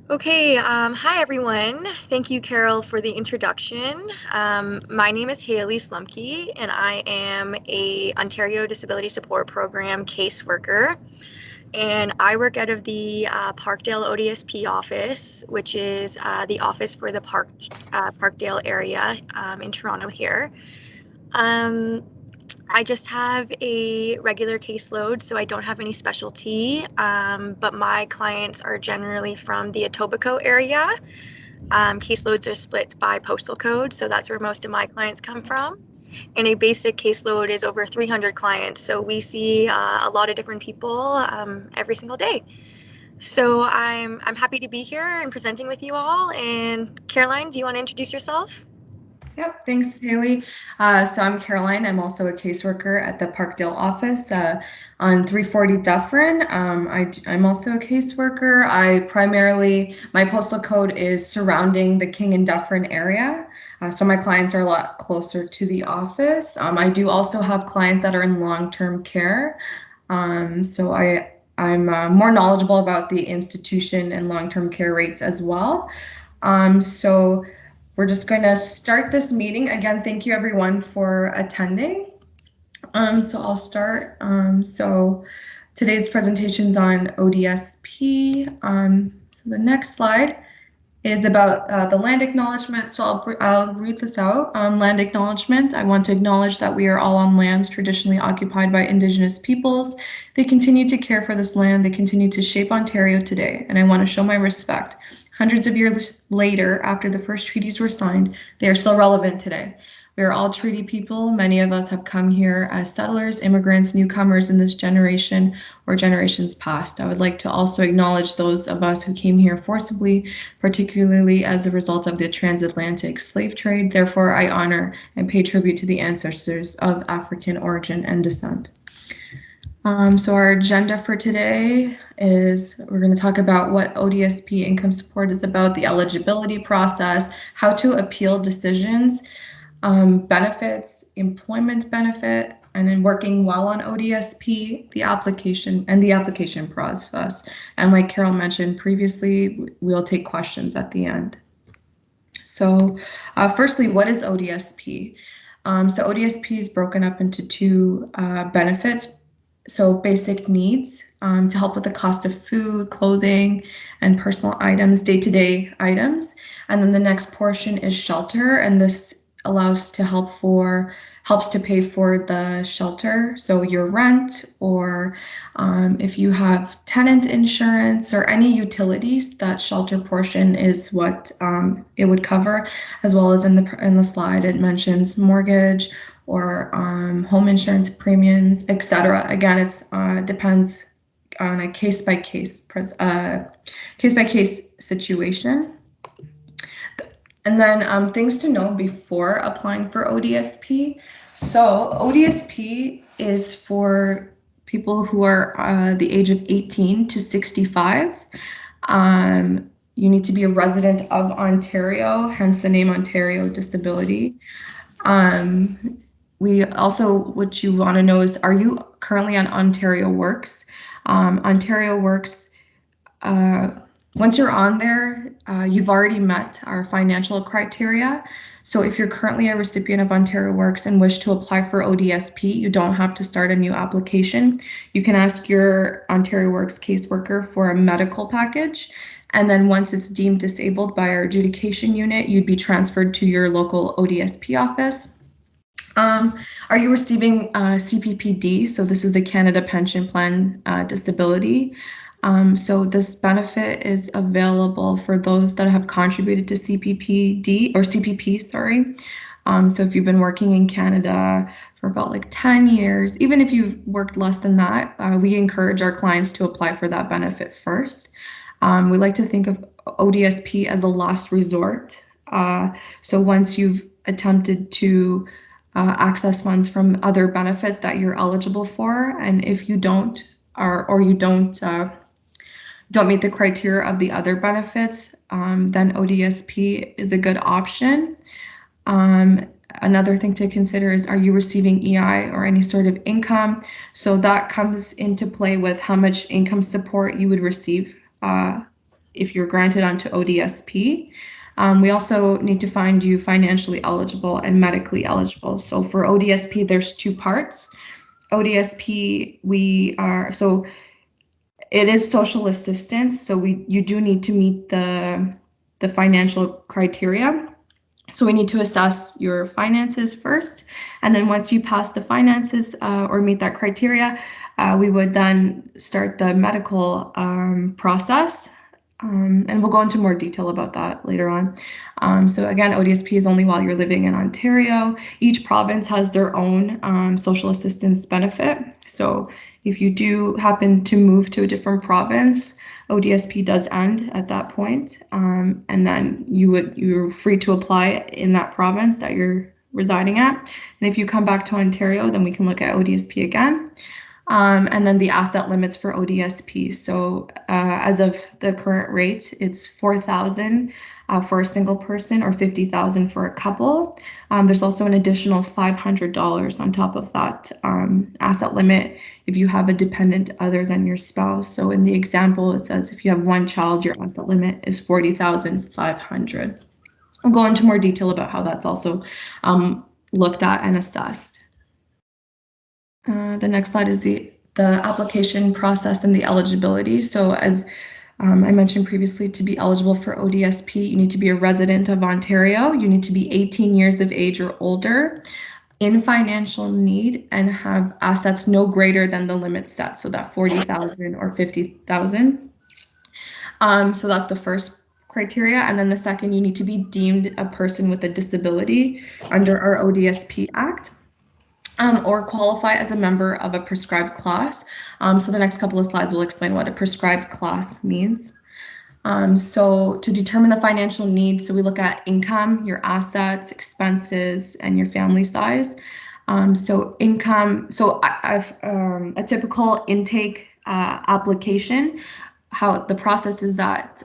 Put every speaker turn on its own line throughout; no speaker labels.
Okay, hi everyone. Thank you, Carol, for the introduction. My name is Haley Slumke, and I am a Ontario Disability Support Program caseworker. And I work out of the Parkdale ODSP office, which is the office for the Parkdale area in Toronto here. I just have a regular caseload, so I don't have any specialty, but my clients are generally from the Etobicoke area. Caseloads are split by postal code, so that's where most of my clients come from. And a basic caseload is over 300 clients, so we see a lot of different people every single day. So I'm happy to be here and presenting with you all. And Caroline, do you want to introduce yourself?
Yep, thanks, Haley. So I'm Caroline. I'm also a caseworker at the Parkdale office on 340 Dufferin. I'm also a caseworker. My postal code is surrounding the King and Dufferin area. So my clients are a lot closer to the office. I do also have clients that are in long-term care. So I'm more knowledgeable about the institution and long-term care rates as well. So we're just going to start this meeting. Again, thank you everyone for attending. So I'll start. So today's presentation is on ODSP. So the next slide is about the land acknowledgement. So I'll read this out. Land acknowledgement. I want to acknowledge that we are all on lands traditionally occupied by Indigenous peoples. They continue to care for this land. They continue to shape Ontario today, and I want to show my respect. Hundreds of years later, after the first treaties were signed, they are still relevant today. We are all treaty people. Many of us have come here as settlers, immigrants, newcomers in this generation or generations past. I would like to also acknowledge those of us who came here forcibly, particularly as a result of the transatlantic slave trade. Therefore, I honor and pay tribute to the ancestors of African origin and descent. So our agenda for today is we're going to talk about what ODSP income support is about, the eligibility process, how to appeal decisions, benefits, employment benefit, and then working well on ODSP, the application process. And like Carol mentioned previously, we'll take questions at the end. So firstly, what is ODSP? So ODSP is broken up into two benefits. So basic needs to help with the cost of food, clothing, and personal items, day-to-day items. And then the next portion is shelter, and this allows to helps to pay for the shelter, so your rent, or if you have tenant insurance or any utilities, that shelter portion is what it would cover, as well as in the slide it mentions mortgage or home insurance premiums, etc. Again, it's depends on a case-by-case situation. And then things to know before applying for ODSP. So ODSP is for people who are the age of 18 to 65. You need to be a resident of Ontario, hence the name Ontario Disability. We also, what you want to know is, are you currently on Ontario Works? Ontario Works, once you're on there, you've already met our financial criteria. So if you're currently a recipient of Ontario Works and wish to apply for ODSP, you don't have to start a new application. You can ask your Ontario Works caseworker for a medical package. And then once it's deemed disabled by our adjudication unit, you'd be transferred to your local ODSP office. Are you receiving Cppd? So this is the Canada Pension Plan Disability. So this benefit is available for those that have contributed to CPP, sorry. So if you've been working in Canada for about like 10 years, even if you've worked less than that, we encourage our clients to apply for that benefit first. We like to think of ODSP as a last resort. So once you've attempted to access funds from other benefits that you're eligible for, and if you don't, or you don't meet the criteria of the other benefits, then ODSP is a good option. Another thing to consider is, are you receiving EI or any sort of income? So that comes into play with how much income support you would receive if you're granted onto ODSP. We also need to find you financially eligible and medically eligible. So for ODSP, there's two parts. ODSP, it is social assistance, so you do need to meet the financial criteria. So we need to assess your finances first, and then once you pass the finances or meet that criteria, we would then start the medical process. And we'll go into more detail about that later on. So again, ODSP is only while you're living in Ontario. Each province has their own social assistance benefit. So if you do happen to move to a different province, ODSP does end at that point, and then you're free to apply in that province that you're residing at. And if you come back to Ontario, then we can look at ODSP again. And then the asset limits for ODSP. So as of the current rate, it's $4,000 for a single person or $50,000 for a couple. There's also an additional $500 on top of that asset limit if you have a dependent other than your spouse. So in the example, it says if you have one child, your asset limit is $40,500. I'll go into more detail about how that's also looked at and assessed. The next slide is the application process and the eligibility. So as I mentioned previously, to be eligible for ODSP, you need to be a resident of Ontario. You need to be 18 years of age or older, in financial need, and have assets no greater than the limit set, so that $40,000 or $50,000. So that's the first criteria. And then the second, you need to be deemed a person with a disability under our ODSP Act. Or qualify as a member of a prescribed class. So the next couple of slides will explain what a prescribed class means. So to determine the financial needs, so we look at income, your assets, expenses, and your family size. So income, so a typical intake application, how the process is that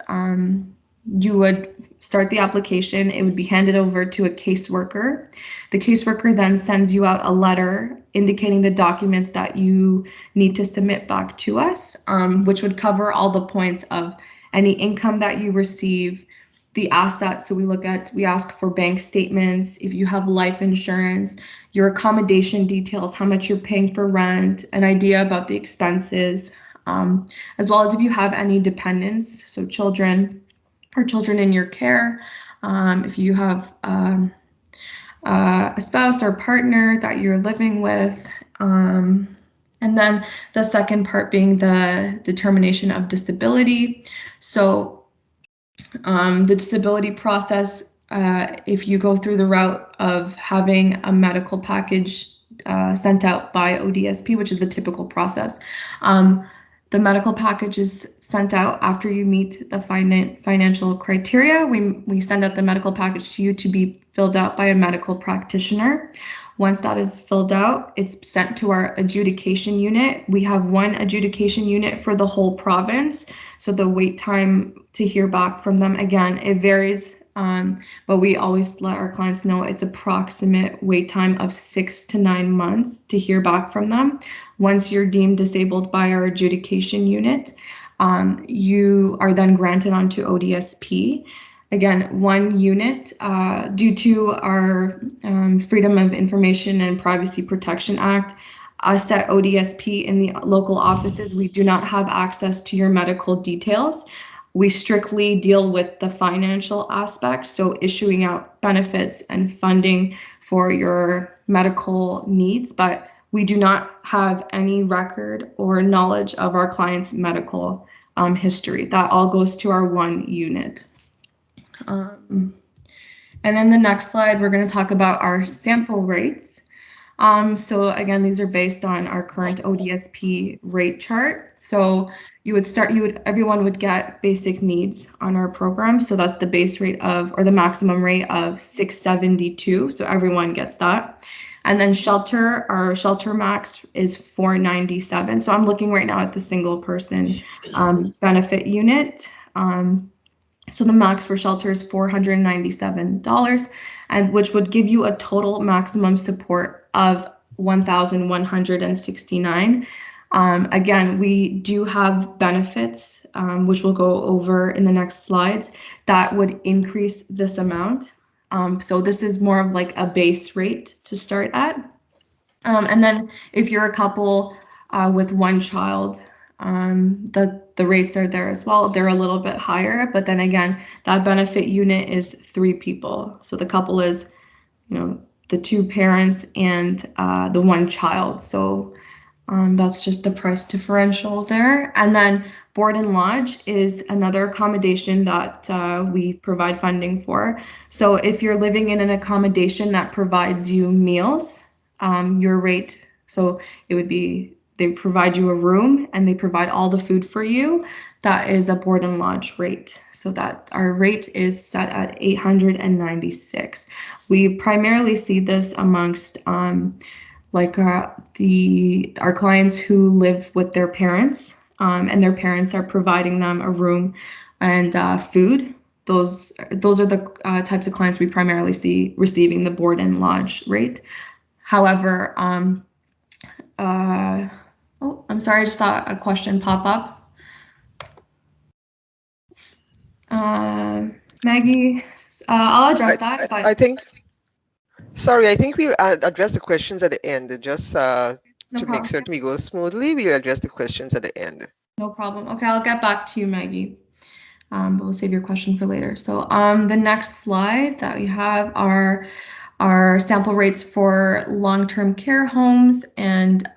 you would start the application, it would be handed over to a caseworker. The caseworker then sends you out a letter indicating the documents that you need to submit back to us, which would cover all the points of any income that you receive, the assets. So we ask for bank statements, if you have life insurance, your accommodation details, how much you're paying for rent, an idea about the expenses, as well as if you have any dependents, so children or children in your care, if you have a spouse or partner that you're living with, and then the second part being the determination of disability. So the disability process, if you go through the route of having a medical package sent out by ODSP, which is the typical process, the medical package is sent out after you meet the financial criteria. We send out the medical package to you to be filled out by a medical practitioner. Once that is filled out, it's sent to our adjudication unit. We have one adjudication unit for the whole province. So the wait time to hear back from them, again, it varies, but we always let our clients know it's approximate wait time of 6 to 9 months to hear back from them. Once you're deemed disabled by our adjudication unit, you are then granted onto ODSP. Again, one unit, due to our Freedom of Information and Privacy Protection Act, us at ODSP in the local offices, we do not have access to your medical details. We strictly deal with the financial aspect, so issuing out benefits and funding for your medical needs, but we do not have any record or knowledge of our client's medical history. That all goes to our one unit. And then the next slide, we're going to talk about our sample rates. So again, these are based on our current ODSP rate chart. So everyone would get basic needs on our program. So that's the base rate or the maximum rate of $672. So everyone gets that. And then our shelter max is $497. So I'm looking right now at the single person benefit unit. So the max for shelter is $497, and which would give you a total maximum support of $1,169. Again, we do have benefits, which we'll go over in the next slides, that would increase this amount. So this is more of like a base rate to start at. And then if you're a couple with one child, the rates are there as well. They're a little bit higher, but then again, that benefit unit is 3 people. So the couple is, the 2 parents and the 1 child. So that's just the price differential there. And then board and lodge is another accommodation that we provide funding for. So if you're living in an accommodation that provides you meals, your rate, so it would be, they provide you a room and they provide all the food for you. That is a board and lodge rate. So that our rate is set at $896. We primarily see this amongst our clients who live with their parents, and their parents are providing them a room and food. Those are the types of clients we primarily see receiving the board and lodge rate. However, oh, I'm sorry, I just saw a question pop up. Maggie, I'll address that. But
I think we'll address the questions at the end, just to make certain we go smoothly. We'll address the questions at the end.
No problem. Okay, I'll get back to you, Maggie. But we'll save your question for later. So the next slide that we have are our sample rates for long-term care homes, and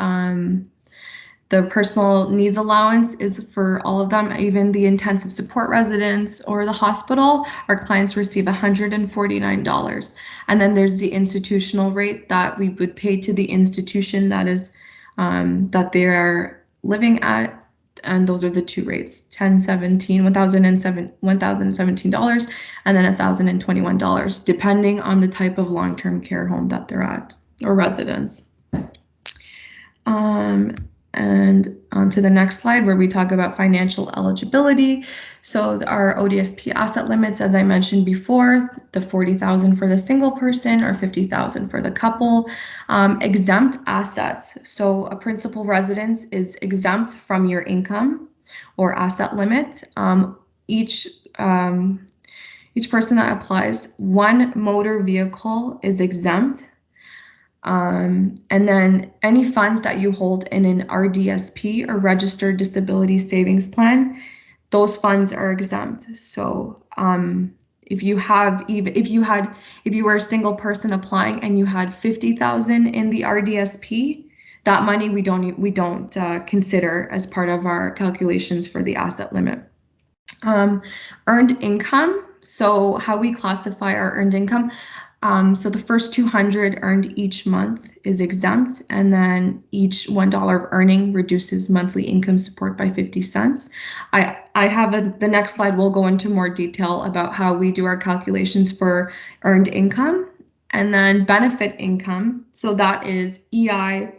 the personal needs allowance is for all of them, even the intensive support residents or the hospital. Our clients receive $149. And then there's the institutional rate that we would pay to the institution that is that they are living at. And those are the 2 rates, $1,017, and then $1,021, depending on the type of long-term care home that they're at or residence. And on to the next slide where we talk about financial eligibility. So our ODSP asset limits, as I mentioned before, the $40,000 for the single person or $50,000 for the couple. Exempt assets. So a principal residence is exempt from your income or asset limit. Each person that applies, 1 motor vehicle is exempt. And then any funds that you hold in an RDSP or registered disability savings plan, those funds are exempt. So if you were a single person applying and you had $50,000 in the RDSP, that money we don't consider as part of our calculations for the asset limit. Earned income. So how we classify our earned income. So the first 200 earned each month is exempt, and then each $1 of earning reduces monthly income support by 50 cents. I have the next slide will go into more detail about how we do our calculations for earned income. And then benefit income. So that is EI,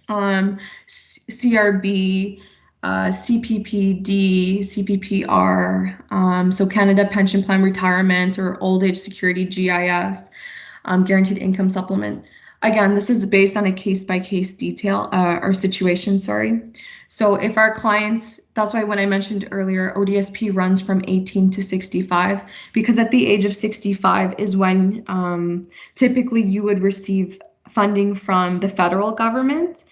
CRB, CPPD, CPPR, so Canada Pension Plan Retirement or Old Age Security GIS, Guaranteed Income Supplement. Again, this is based on a case-by-case detail or situation, sorry. So if our clients, that's why when I mentioned earlier, ODSP runs from 18 to 65, because at the age of 65 is when typically you would receive funding from the federal government.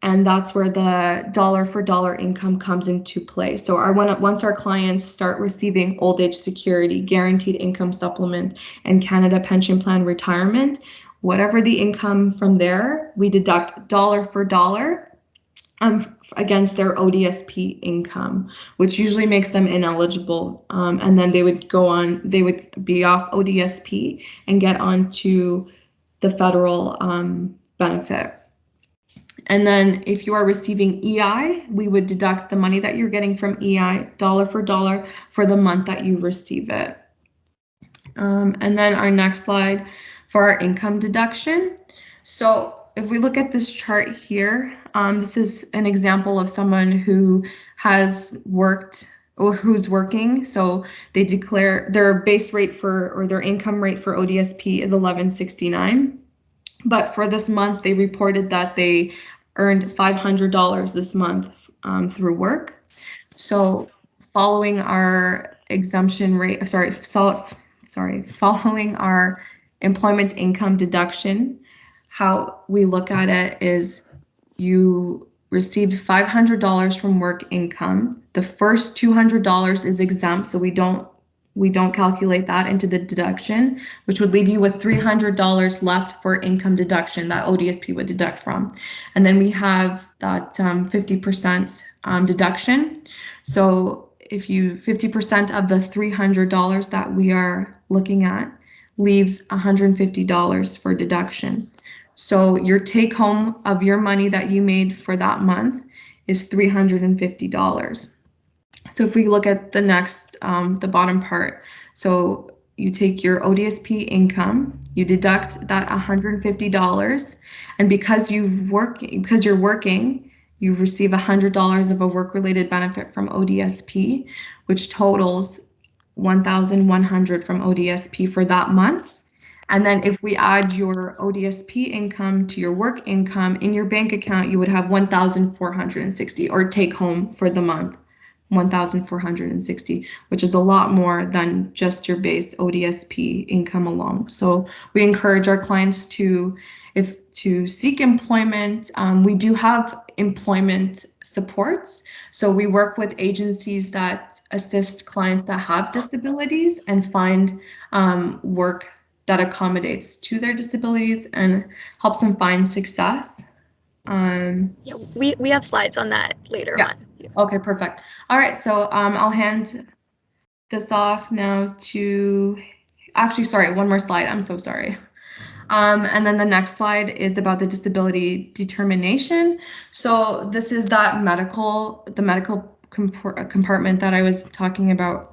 And that's where the dollar for dollar income comes into play. So once our clients start receiving old age security, guaranteed income supplement, and Canada Pension Plan Retirement, whatever the income from there, we deduct dollar for dollar against their ODSP income, which usually makes them ineligible. And then they would be off ODSP and get onto the federal benefit. And then if you are receiving EI, we would deduct the money that you're getting from EI dollar for dollar for the month that you receive it. And then our next slide for our income deduction. So if we look at this chart here, this is an example of someone who has worked or who's working. So they declare their base rate or their income rate for ODSP is $11.69. But for this month, they reported that they earned $500 this month through work. So following our exemption rate, following our employment income deduction, how we look at it is you received $500 from work income. The first $200 is exempt, so we don't calculate that into the deduction, which would leave you with $300 left for income deduction that ODSP would deduct from. And then we have that 50% deduction. So if 50% of the $300 that we are looking at leaves $150 for deduction. So your take home of your money that you made for that month is $350. So if we look at the next, the bottom part, so you take your ODSP income, you deduct that $150, and because you're working, you receive $100 of a work-related benefit from ODSP, which totals $1,100 from ODSP for that month. And then if we add your ODSP income to your work income in your bank account, you would have $1,460, or take home for the month, $1,460, which is a lot more than just your base ODSP income alone. So we encourage our clients to seek employment. We do have employment supports. So we work with agencies that assist clients that have disabilities and find work that accommodates to their disabilities and helps them find success.
Yeah, we have slides on that later on.
Okay, perfect. All right, so I'll hand this off now to, actually, sorry, one more slide. I'm so sorry. And then the next slide is about the disability determination. So this is the medical compartment that I was talking about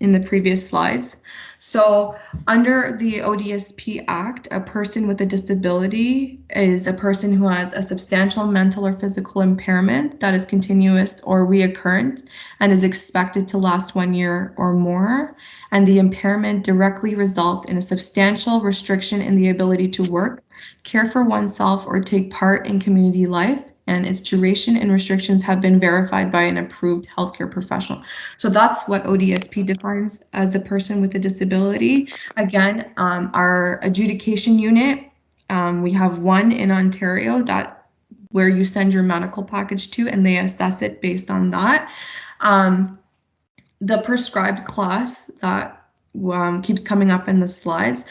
in the previous slides. So under the ODSP Act, a person with a disability is a person who has a substantial mental or physical impairment that is continuous or reoccurrent and is expected to last 1 year or more, and the impairment directly results in a substantial restriction in the ability to work, care for oneself, or take part in community life, and its duration and restrictions have been verified by an approved healthcare professional. So that's what ODSP defines as a person with a disability. Again, our adjudication unit, we have one in Ontario where you send your medical package to, and they assess it based on that. The prescribed class that keeps coming up in the slides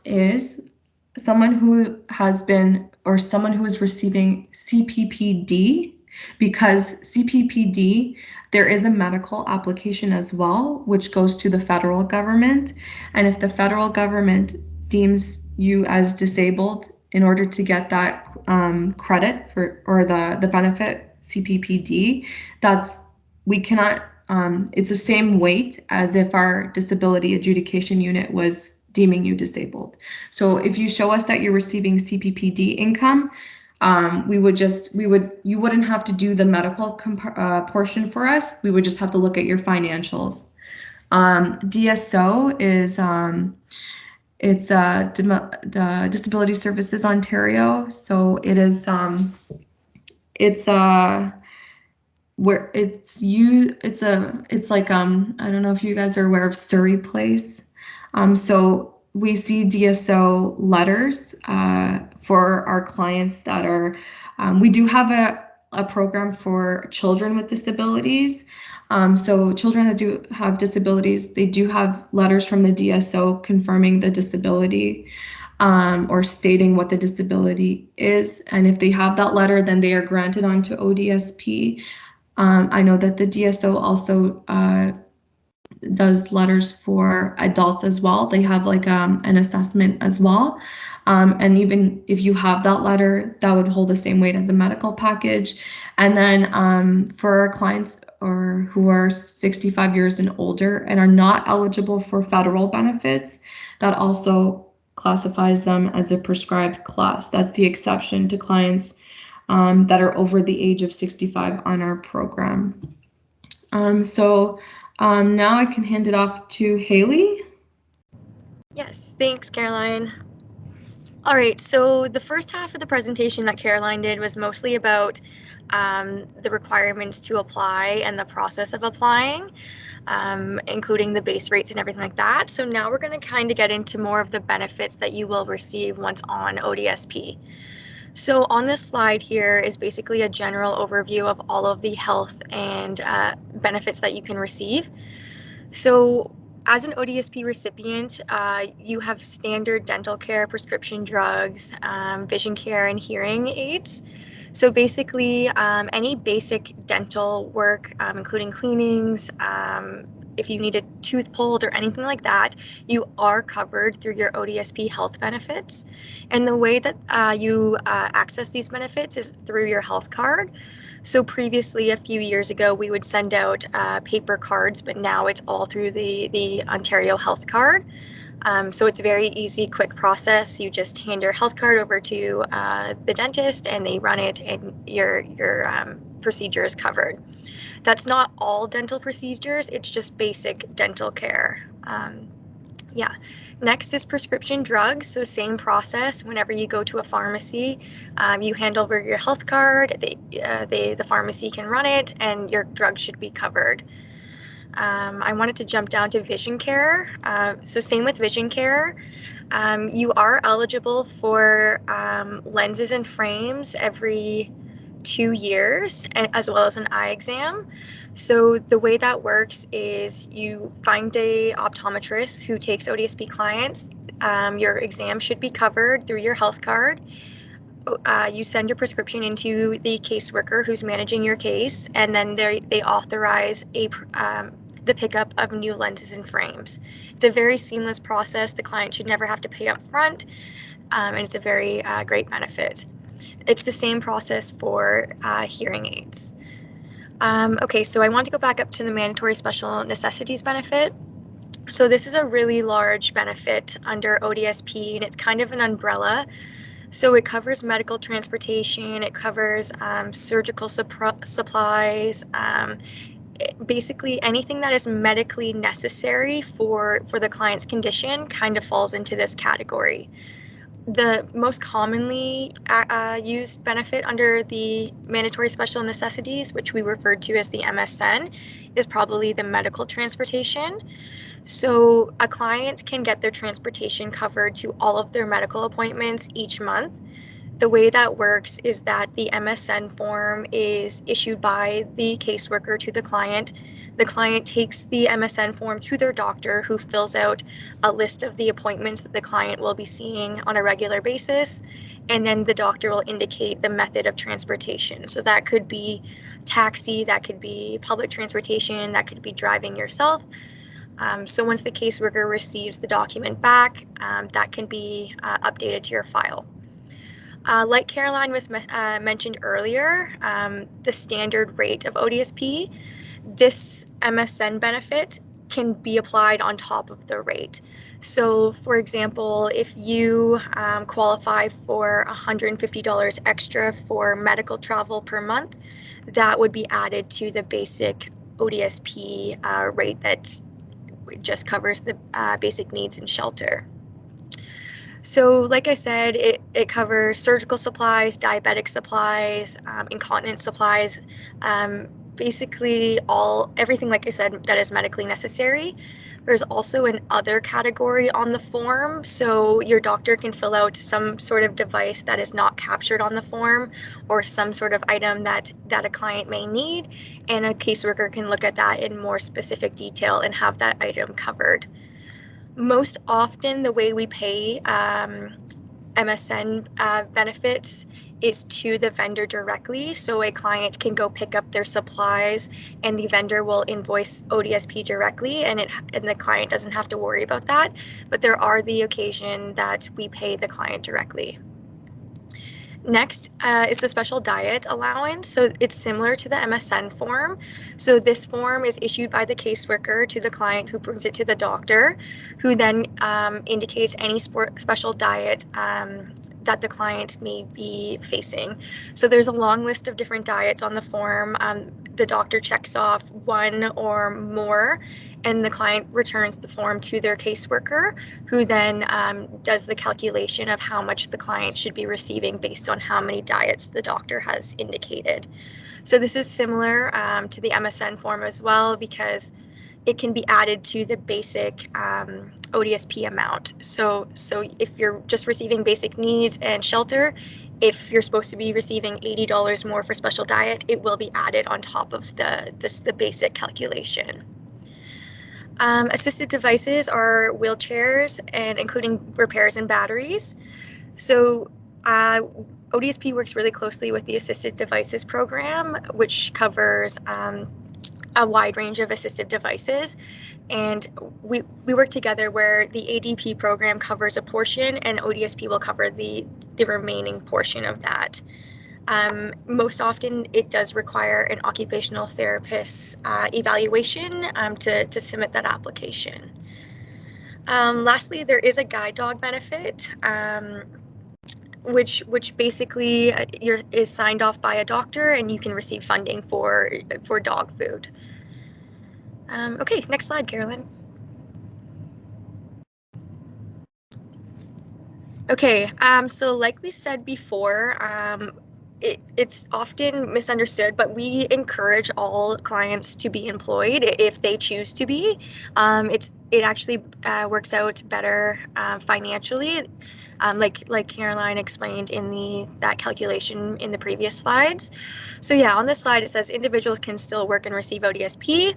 is someone who has been, or someone who is receiving Cppd, because Cppd, there is a medical application as well, which goes to the federal government. And if the federal government deems you as disabled, in order to get that credit for, or the benefit Cppd, we cannot, it's the same weight as if our disability adjudication unit was deeming you disabled. So if you show us that you're receiving Cppd income, you wouldn't have to do the medical portion for us. We would just have to look at your financials. DSO is it's Disability Services Ontario. So it is where it's like I don't know if you guys are aware of Surrey Place. So we see DSO letters for our clients that are, we do have a program for children with disabilities. So children that do have disabilities, they do have letters from the DSO confirming the disability or stating what the disability is. And if they have that letter, then they are granted onto ODSP. I know that the DSO also does letters for adults as well. They have like an assessment as well. And even if you have that letter, that would hold the same weight as a medical package. And then for our clients who are 65 years and older and are not eligible for federal benefits, that also classifies them as a prescribed class. That's the exception to clients that are over the age of 65 on our program. Now I can hand it off to Haley.
Yes, thanks, Caroline. All right, so the first half of the presentation that Caroline did was mostly about the requirements to apply and the process of applying, including the base rates and everything like that. So now we're going to kind of get into more of the benefits that you will receive once on ODSP. So on this slide here is basically a general overview of all of the health and benefits that you can receive. So as an ODSP recipient, you have standard dental care, prescription drugs, vision care, and hearing aids. So basically, any basic dental work, including cleanings, if you need a tooth pulled or anything like that, you are covered through your ODSP health benefits. And the way that you access these benefits is through your health card. So previously, a few years ago, we would send out paper cards, but now it's all through the Ontario Health Card. So it's a very easy, quick process. You just hand your health card over to the dentist, and they run it, and your procedure is covered. That's not all dental procedures. It's just basic dental care. Yeah. Next is prescription drugs. So same process. Whenever you go to a pharmacy, you hand over your health card. The pharmacy can run it, and your drug should be covered. I wanted to jump down to vision care. So same with vision care. You are eligible for lenses and frames every 2 years, as well as an eye exam. So the way that works is you find a optometrist who takes ODSP clients. Your exam should be covered through your health card. You send your prescription into the caseworker who's managing your case, and then they authorize the pickup of new lenses and frames. It's a very seamless process. The client should never have to pay up front, and it's a very great benefit. It's the same process for hearing aids. Okay, so I want to go back up to the mandatory special necessities benefit. So this is a really large benefit under ODSP, and it's kind of an umbrella. So it covers medical transportation, it covers surgical supplies, basically anything that is medically necessary for the client's condition kind of falls into this category. The most commonly used benefit under the mandatory special necessities, which we referred to as the MSN, is probably the medical transportation. So a client can get their transportation covered to all of their medical appointments each month. The way that works is that the MSN form is issued by the caseworker to the client. The client takes the MSN form to their doctor, who fills out a list of the appointments that the client will be seeing on a regular basis, and then the doctor will indicate the method of transportation. So that could be taxi, that could be public transportation, that could be driving yourself. So once the caseworker receives the document back, that can be updated to your file. Like Caroline was mentioned earlier, the standard rate of ODSP, this MSN benefit can be applied on top of the rate. So for example, if you qualify for $150 extra for medical travel per month, that would be added to the basic ODSP rate that just covers the basic needs and shelter. So like I said, it covers surgical supplies, diabetic supplies, incontinence supplies, basically everything, like I said, that is medically necessary. There's also an other category on the form, so your doctor can fill out some sort of device that is not captured on the form, or some sort of item that a client may need, and a caseworker can look at that in more specific detail and have that item covered. Most often, the way we pay MSN benefits is to the vendor directly. So a client can go pick up their supplies, and the vendor will invoice ODSP directly, and the client doesn't have to worry about that. But there are the occasion that we pay the client directly. Next is the special diet allowance. So it's similar to the MSN form. So this form is issued by the caseworker to the client, who brings it to the doctor, who then indicates any special diet that the client may be facing. So there's a long list of different diets on the form. The doctor checks off one or more, and the client returns the form to their caseworker, who then does the calculation of how much the client should be receiving based on how many diets the doctor has indicated. So this is similar to the MSN form as well, because it can be added to the basic ODSP amount. So if you're just receiving basic needs and shelter, if you're supposed to be receiving $80 more for special diet, it will be added on top of the basic calculation. Assisted devices are wheelchairs, and including repairs and batteries. So ODSP works really closely with the Assisted Devices Program, which covers a wide range of assistive devices, and we work together where the ADP program covers a portion and ODSP will cover the remaining portion of that. Most often it does require an occupational therapist's evaluation to submit that application. Lastly, there is a guide dog benefit, which basically is signed off by a doctor, and you can receive funding for dog food. Okay, next slide, Carolyn. Okay, so like we said before, it's often misunderstood, but we encourage all clients to be employed if they choose to be. It actually works out better financially, like Caroline explained in that calculation in the previous slides. So yeah, on this slide it says individuals can still work and receive ODSP.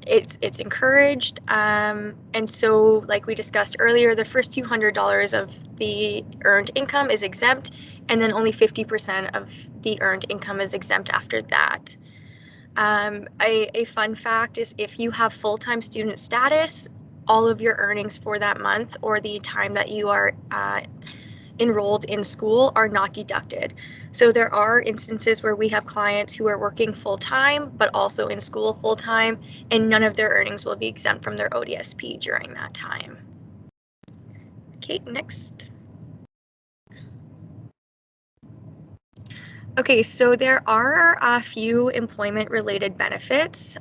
It's encouraged, and so like we discussed earlier, the first $200 of the earned income is exempt, and then only 50% of the earned income is exempt after that. A fun fact is if you have full-time student status, all of your earnings for that month or the time that you are enrolled in school are not deducted. So there are instances where we have clients who are working full-time but also in school full-time, and none of their earnings will be exempt from their ODSP during that time. Okay, next. Okay, so there are a few employment-related benefits.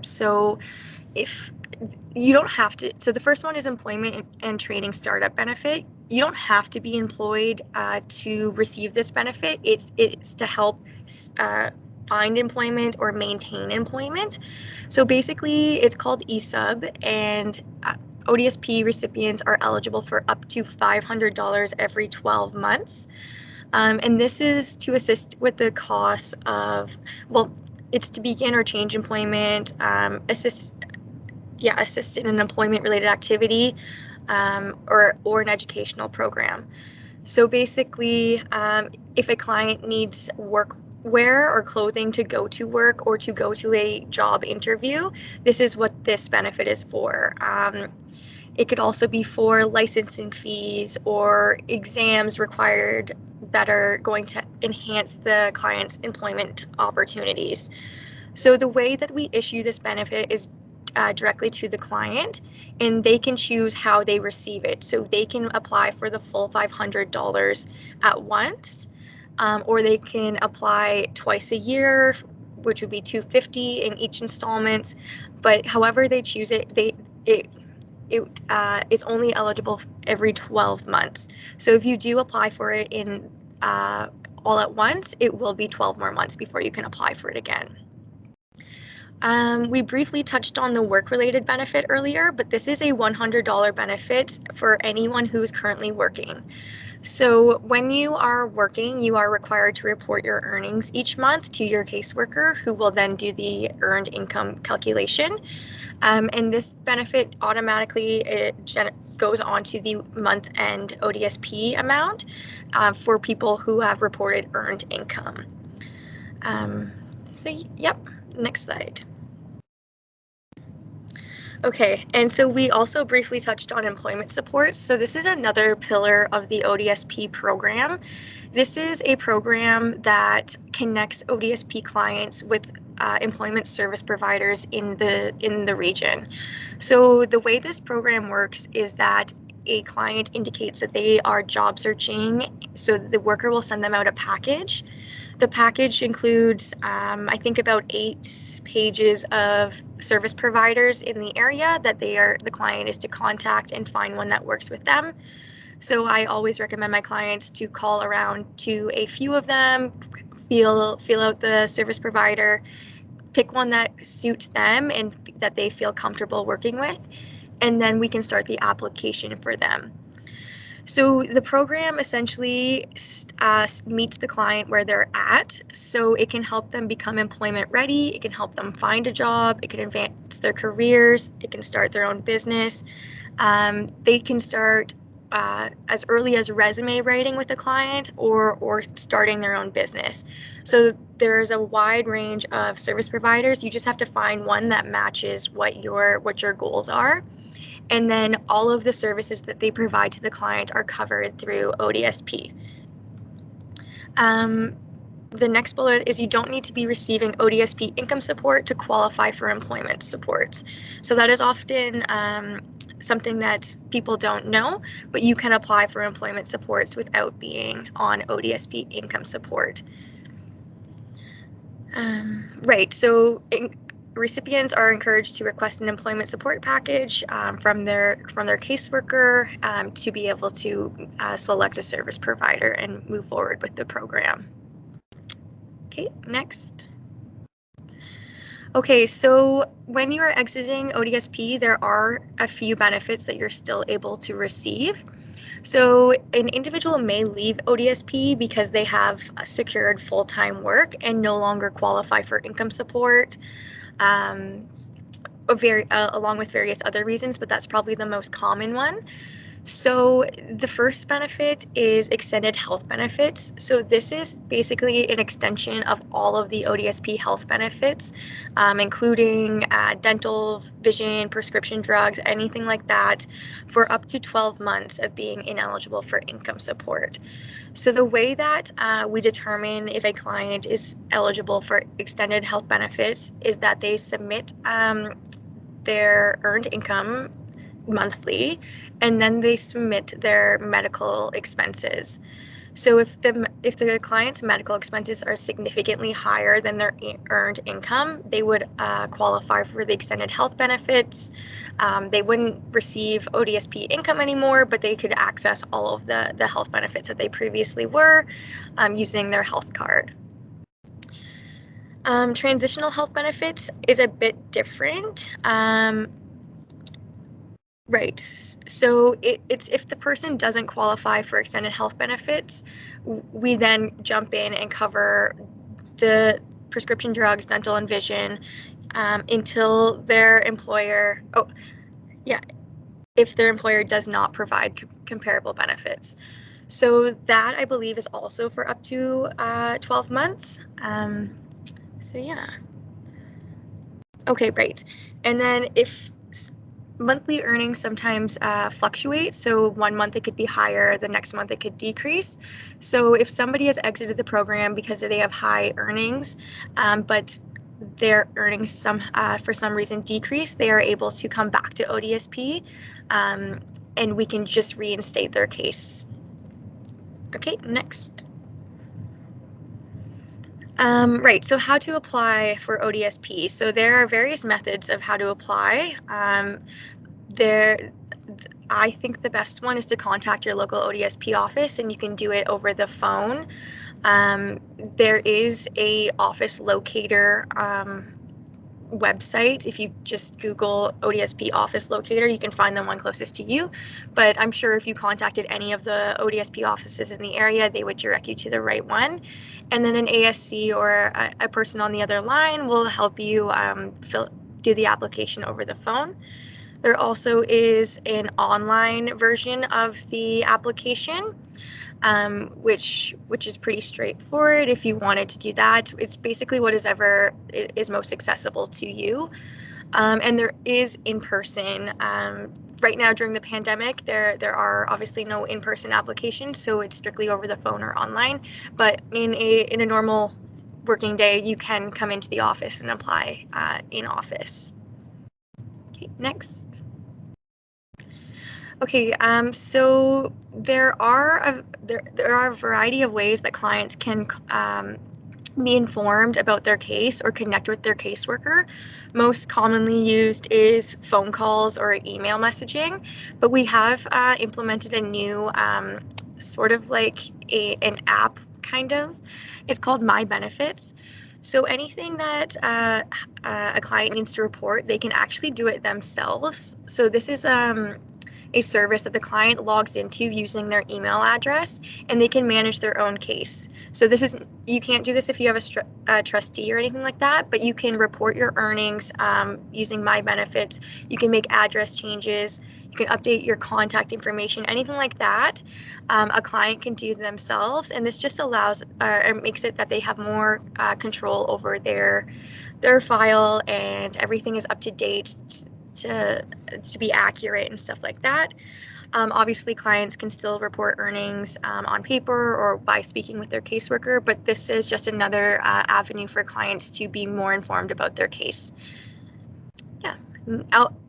So if you don't have to, so the first one is employment and training startup benefit. You don't have to be employed to receive this benefit. It's to help find employment or maintain employment. So basically, it's called ESUB, and ODSP recipients are eligible for up to $500 every 12 months. And this is to assist with the costs of, well, it's to begin or change employment, assist in an employment-related activity, or an educational program. So basically, if a client needs workwear or clothing to go to work or to go to a job interview, this is what this benefit is for. It could also be for licensing fees or exams required that are going to enhance the client's employment opportunities. So the way that we issue this benefit is directly to the client, and they can choose how they receive it. So they can apply for the full $500 at once, or they can apply twice a year, which would be $250 in each installment. But however they choose it, it is only eligible every 12 months. So if you do apply for it in all at once, it will be 12 more months before you can apply for it again. We briefly touched on the work-related benefit earlier, but this is a $100 benefit for anyone who is currently working. So when you are working, you are required to report your earnings each month to your caseworker, who will then do the earned income calculation. And this benefit automatically goes on to the month-end ODSP amount for people who have reported earned income. So, yep, next slide. Okay, and so we also briefly touched on employment supports. So this is another pillar of the ODSP program. This is a program that connects ODSP clients with employment service providers in the region. So the way this program works is that a client indicates that they are job searching, so the worker will send them out a package. The package includes, I think, about 8 pages of service providers in the area that the client is to contact and find one that works with them. So I always recommend my clients to call around to a few of them, feel out the service provider, pick one that suits them and that they feel comfortable working with, and then we can start the application for them. So the program essentially meets the client where they're at, so it can help them become employment ready, it can help them find a job, it can advance their careers, it can start their own business. They can start as early as resume writing with the client or starting their own business. So there's a wide range of service providers. You just have to find one that matches what your goals are. And then all of the services that they provide to the client are covered through ODSP. The next bullet is you don't need to be receiving ODSP income support to qualify for employment supports. So that is often something that people don't know, but you can apply for employment supports without being on ODSP income support. Right, so recipients are encouraged to request an employment support package from their caseworker to be able to select a service provider and move forward with the program. Okay, next. Okay, so when you are exiting ODSP, there are a few benefits that you're still able to receive. So an individual may leave ODSP because they have secured full-time work and no longer qualify for income support, along with various other reasons, but that's probably the most common one. So the first benefit is extended health benefits. So this is basically an extension of all of the ODSP health benefits, including dental, vision, prescription drugs, anything like that, for up to 12 months of being ineligible for income support. So the way that we determine if a client is eligible for extended health benefits is that they submit their earned income monthly, and then they submit their medical expenses. So if the client's medical expenses are significantly higher than their earned income, they would qualify for the extended health benefits. They wouldn't receive ODSP income anymore, but they could access all of the health benefits that they previously were using their health card. Transitional health benefits is a bit different. Right. So it's if the person doesn't qualify for extended health benefits, we then jump in and cover the prescription drugs, dental and vision, until their employer, if their employer does not provide comparable benefits. So that, I believe, is also for up to 12 months. So yeah. Okay, right. And then if monthly earnings sometimes fluctuate. So one month it could be higher, the next month it could decrease. So if somebody has exited the program because they have high earnings, but their earnings for some reason decrease, they are able to come back to ODSP, and we can just reinstate their case. Okay, next. Right, so how to apply for ODSP. So there are various methods of how to apply. I think the best one is to contact your local ODSP office, and you can do it over the phone. There is a office locator website. If you just Google ODSP office locator, you can find the one closest to you. But I'm sure if you contacted any of the ODSP offices in the area, they would direct you to the right one. And then an ASC or a person on the other line will help you do the application over the phone. There also is an online version of the application, which is pretty straightforward. If you wanted to do that, it's basically whatever is most accessible to you. And there is in-person. Right now during the pandemic, there are obviously no in-person applications, so it's strictly over the phone or online. But in a normal working day, you can come into the office and apply in office. Okay, next. Okay, so there are a variety of ways that clients can be informed about their case or connect with their caseworker. Most commonly used is phone calls or email messaging, but we have implemented a new sort of like an app kind of. It's called My Benefits. So anything that a client needs to report, they can actually do it themselves. So this is a service that the client logs into using their email address, and they can manage their own case. So this is, you can't do this if you have a trustee or anything like that, but you can report your earnings using My Benefits. You can make address changes. You can update your contact information, anything like that. A client can do themselves, and this just allows or makes it that they have more control over their file, and everything is up to date to be accurate and stuff like that. Obviously, clients can still report earnings on paper or by speaking with their caseworker, but this is just another avenue for clients to be more informed about their case. Yeah.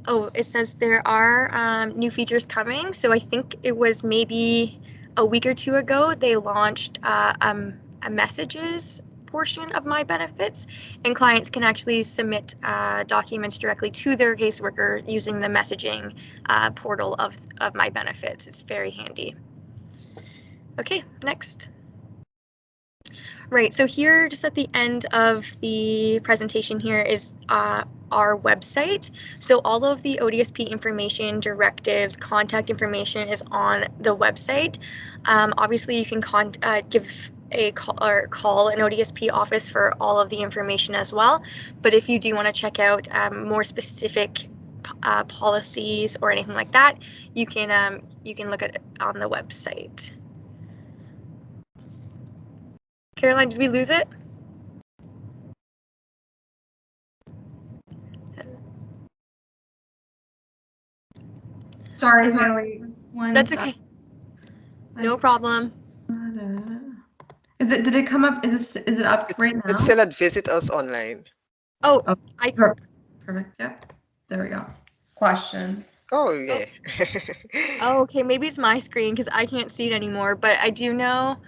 Oh, it says there are new features coming. So I think it was maybe a week or two ago they launched a messages portion of My Benefits, and clients can actually submit documents directly to their caseworker using the messaging portal of My Benefits. It's very handy. Okay, next. Right, so here, just at the end of the presentation here is our website. So all of the ODSP information, directives, contact information is on the website. Obviously, you can give a call an ODSP office for all of the information as well. But if you do want to check out more specific policies or anything like that, you can look at it on the website. Caroline, did we lose it?
Sorry, Haley.
That's okay. No problem.
Is it? Did it come up? Is it up right now?
It's still at Visit Us Online.
Oh,
perfect. Yep. There we go. Questions.
Oh yeah.
Oh, okay. Maybe it's my screen because I can't see it anymore. But I do know.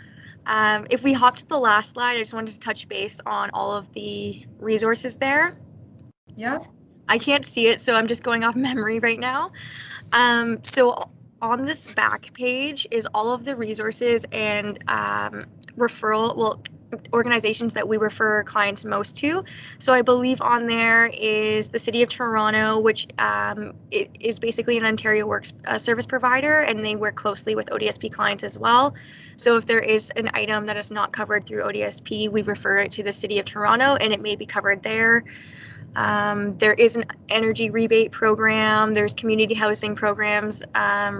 If we hop to the last slide, I just wanted to touch base on all of the resources there.
Yep.
I can't see it, so I'm just going off memory right now. So on this back page is all of the resources and organizations that we refer clients most to. So I believe on there is the City of Toronto, which it is basically an Ontario Works service provider, and they work closely with ODSP clients as well. So if there is an item that is not covered through ODSP, we refer it to the City of Toronto, and it may be covered there. There is an energy rebate program. There's community housing programs,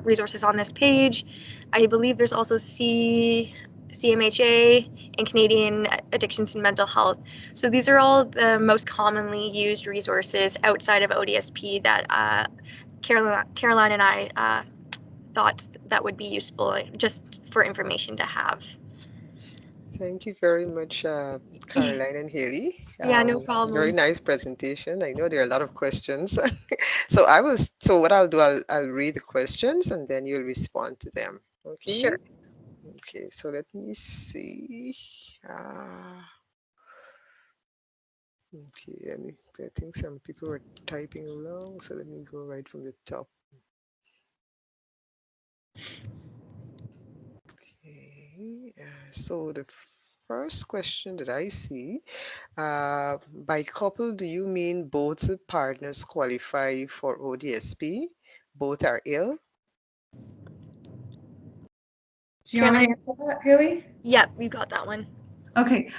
resources on this page. I believe there's also CMHA and Canadian Addictions and Mental Health. So these are all the most commonly used resources outside of ODSP that Caroline and I thought that would be useful just for information to have.
Thank you very much, Caroline and Haley.
Yeah, no problem.
Very nice presentation. I know there are a lot of questions. So what I'll do, I'll read the questions and then you'll respond to them. Okay?
Sure.
Okay, so let me see. Okay, I think some people are typing along, so let me go right from the top. Okay, so the first question that I see, by couple, do you mean both the partners qualify for ODSP? Both are ill?
Do you want to answer that, Haley?
Yep, you got that one.
Okay,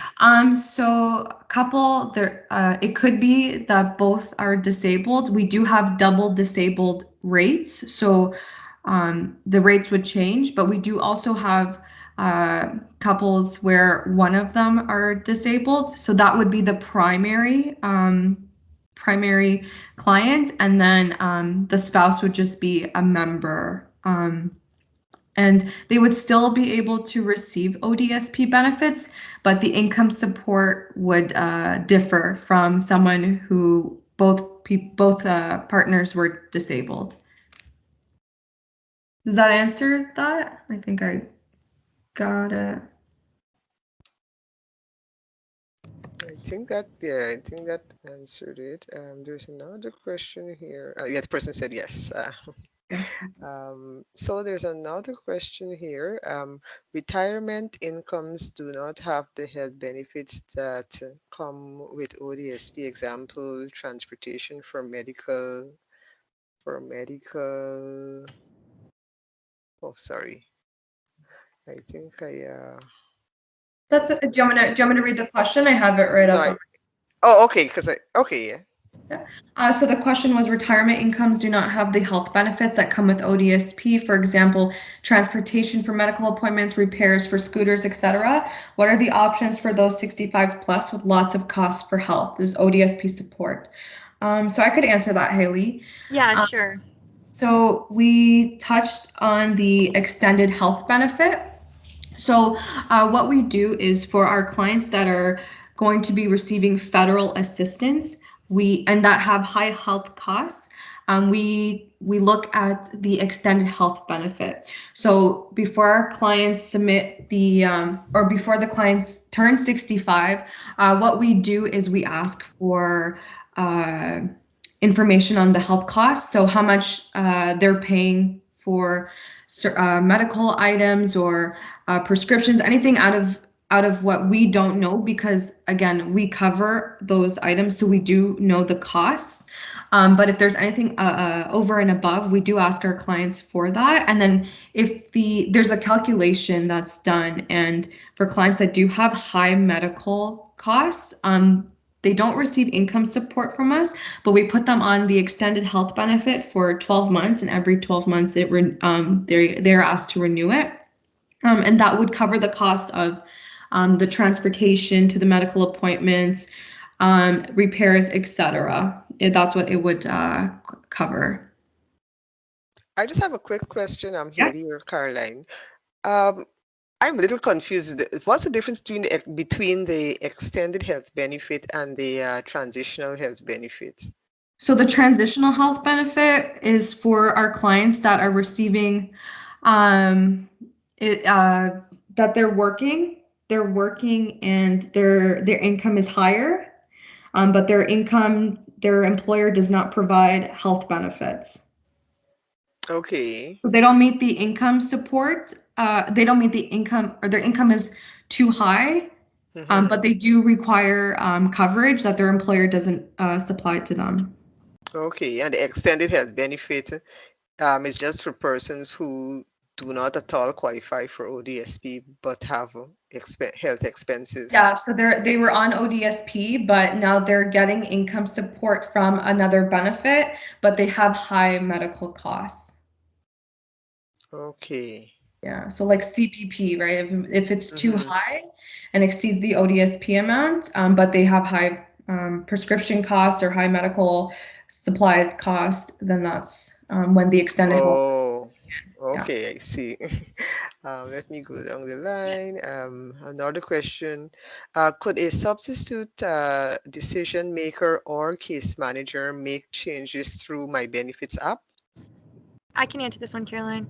so couple there, it could be that both are disabled. We do have double disabled rates, so the rates would change, but we do also have couples where one of them are disabled, so that would be the primary client, and then the spouse would just be a member. And they would still be able to receive ODSP benefits, but the income support would differ from someone who both partners were disabled. Does that answer that? I think I got it.
I think that answered it. There's another question here. Yes, person said yes.
Yeah.
So there's another question here. Retirement incomes do not have the health benefits that come with ODSP. Example, transportation for medical. Oh, sorry. I think
That's it. Do you want me to read the question? I have it right
no.
up.
Oh, okay. Okay, yeah.
Yeah. So the question was, retirement incomes do not have the health benefits that come with ODSP. For example, transportation for medical appointments, repairs for scooters, etc. What are the options for those 65 plus with lots of costs for health? Is ODSP support? So I could answer that, Haley.
Yeah, sure.
So we touched on the extended health benefit. So what we do is for our clients that are going to be receiving federal assistance, and that have high health costs, we look at the extended health benefit. So before our clients submit or before the clients turn 65, what we do is we ask for information on the health costs. So how much they're paying for medical items or prescriptions, anything out of what we don't know, because again, we cover those items, so we do know the costs. But if there's anything over and above, we do ask our clients for that. And then if there's a calculation that's done, and for clients that do have high medical costs, they don't receive income support from us, but we put them on the extended health benefit for 12 months, and every 12 months they're asked to renew it. And that would cover the cost of the transportation to the medical appointments, repairs, etc. That's what it would cover.
I just have a quick question. I'm
Yeah.
here, Caroline. Um, I'm a little confused. What's the difference between the extended health benefit and the transitional health benefit?
So the transitional health benefit is for our clients that are receiving it that they're working and their income is higher, but their employer does not provide health benefits.
Okay.
So they don't meet the income support. They don't meet the income, or their income is too high, but they do require coverage that their employer doesn't supply to them.
Okay, and the extended health benefit is just for persons who do not at all qualify for ODSP but have health expenses.
Yeah, so they were on ODSP, but now they're getting income support from another benefit, but they have high medical costs.
Okay.
Yeah, so like CPP, right? If it's too
Mm-hmm.
high and exceeds the ODSP amount, but they have high prescription costs or high medical supplies cost, then that's when the extended health.
Oh,
Yeah.
okay, I see. Let me go down the line. Another question. Could a substitute decision maker or case manager make changes through My Benefits app?
I can answer this one, Caroline.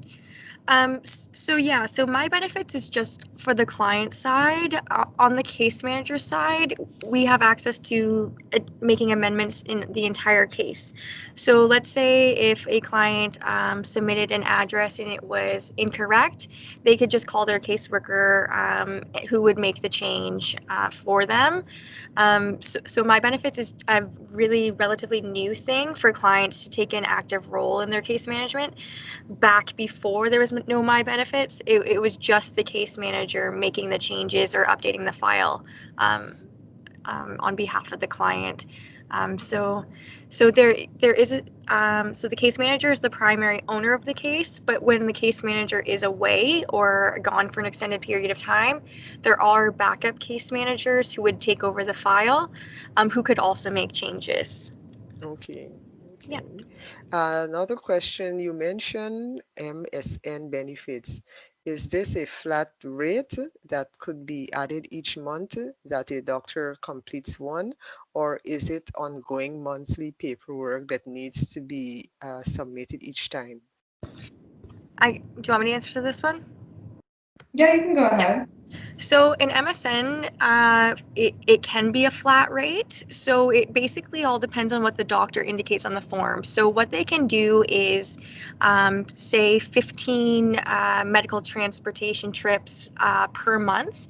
So yeah, so my benefits is just for the client side. On the case manager side, we have access to making amendments in the entire case. So let's say if a client submitted an address and it was incorrect, they could just call their caseworker who would make the change for them. So my benefits is a really relatively new thing for clients to take an active role in their case management. Back before there was no my benefits, it was just the case manager making the changes or updating the file on behalf of the client. So there is so the case manager is the primary owner of the case, but when the case manager is away or gone for an extended period of time, there are backup case managers who would take over the file, who could also make changes.
Okay.
Yeah.
Okay. Another question, you mentioned MSN benefits. Is this a flat rate that could be added each month that a doctor completes one, or is it ongoing monthly paperwork that needs to be submitted each time?
Do you want me to answer this one?
Yeah, you can go ahead.
So in MSN, it can be a flat rate. So it basically all depends on what the doctor indicates on the form. So what they can do is, say 15 medical transportation trips per month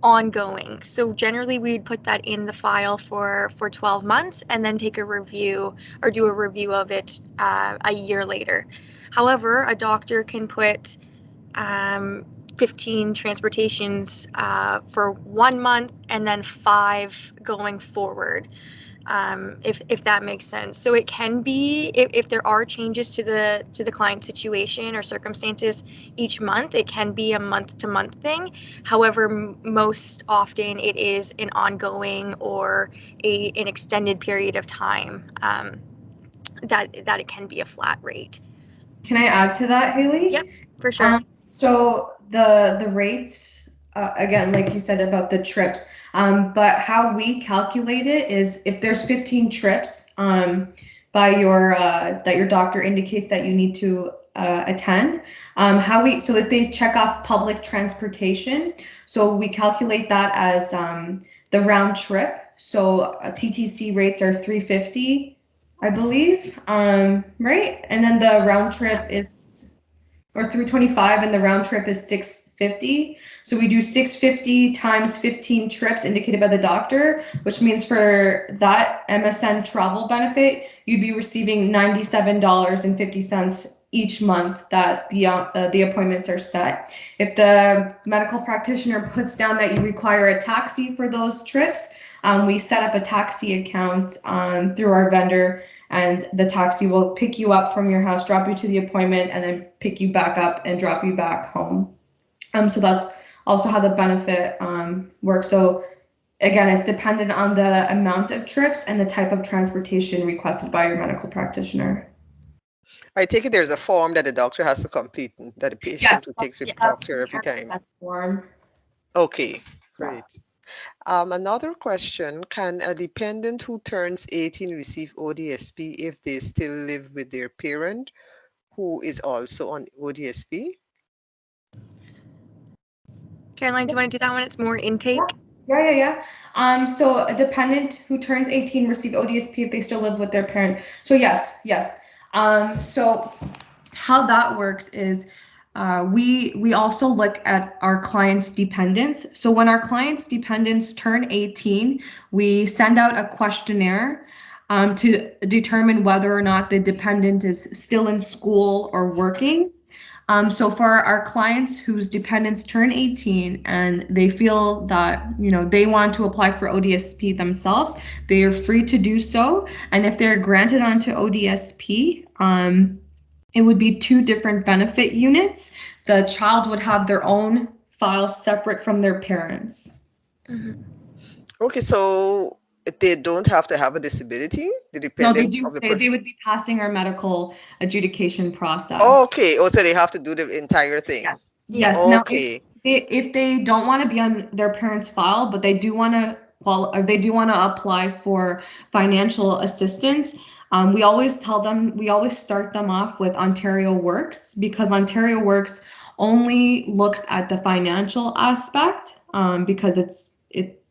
ongoing. So generally we'd put that in the file for 12 months and then take a review or do a review of it a year later. However, a doctor can put 15 transportations for 1 month and then 5 going forward, if that makes sense. So it can be, if there are changes to the client situation or circumstances each month, it can be a month to month thing. However, most often it is an ongoing or an extended period of time, that it can be a flat rate.
Can I add to that, Haley?
Yep, for sure.
So the rates, again, like you said about the trips, but how we calculate it is if there's 15 trips by your that your doctor indicates that you need to attend, so if they check off public transportation, so we calculate that as the round trip. So TTC rates are $350. I believe, right? And then the round trip is, or 325, and the round trip is 650. So we do 650 times 15 trips indicated by the doctor, which means for that MSN travel benefit, you'd be receiving $97.50 each month that the appointments are set. If the medical practitioner puts down that you require a taxi for those trips, we set up a taxi account through our vendor, and the taxi will pick you up from your house, drop you to the appointment, and then pick you back up and drop you back home. So that's also how the benefit works. So again, it's dependent on the amount of trips and the type of transportation requested by your medical practitioner.
I take it there's a form that the doctor has to complete that the patient will take to the doctor every time.
Form.
Okay, great. Another question, can a dependent who turns 18 receive ODSP if they still live with their parent who is also on ODSP?
Caroline, do you want to do that one? It's more intake.
Yeah. So a dependent who turns 18 receive ODSP if they still live with their parent. So yes. So how that works is we also look at our clients' dependents. So when our clients' dependents turn 18, we send out a questionnaire to determine whether or not the dependent is still in school or working. So for our clients whose dependents turn 18 and they feel that, they want to apply for ODSP themselves, they are free to do so. And if they're granted onto ODSP, it would be 2 different benefit units. The child would have their own file separate from their parents.
Mm-hmm.
Okay, so they don't have to have a disability? The
No, they
dependents
do.
of the
They would be passing our medical adjudication process.
Okay, so they have to do the entire thing.
Yes.
Okay.
Now, if they don't want to be on their parents' file, but they do want to apply for financial assistance, we always start them off with Ontario Works, because Ontario Works only looks at the financial aspect, because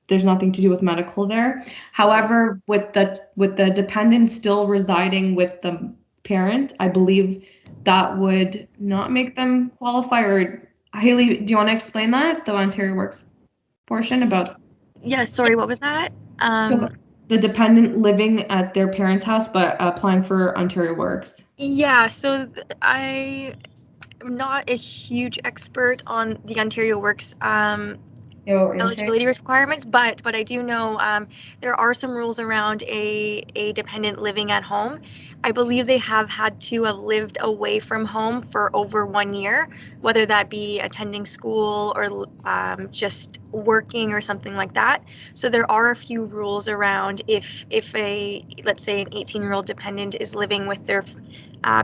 there's nothing to do with medical there. However, with the dependent still residing with the parent, I believe that would not make them qualify. Or Haley, do you want to explain that, the Ontario Works portion about?
Yeah, sorry, what was that?
So the dependent living at their parents' house but applying for Ontario Works.
Yeah, so I am not a huge expert on the Ontario Works eligibility requirements, but I do know there are some rules around a dependent living at home. I believe they have had to have lived away from home for over 1 year, whether that be attending school or just working or something like that. So there are a few rules around if let's say an 18-year-old dependent is living with their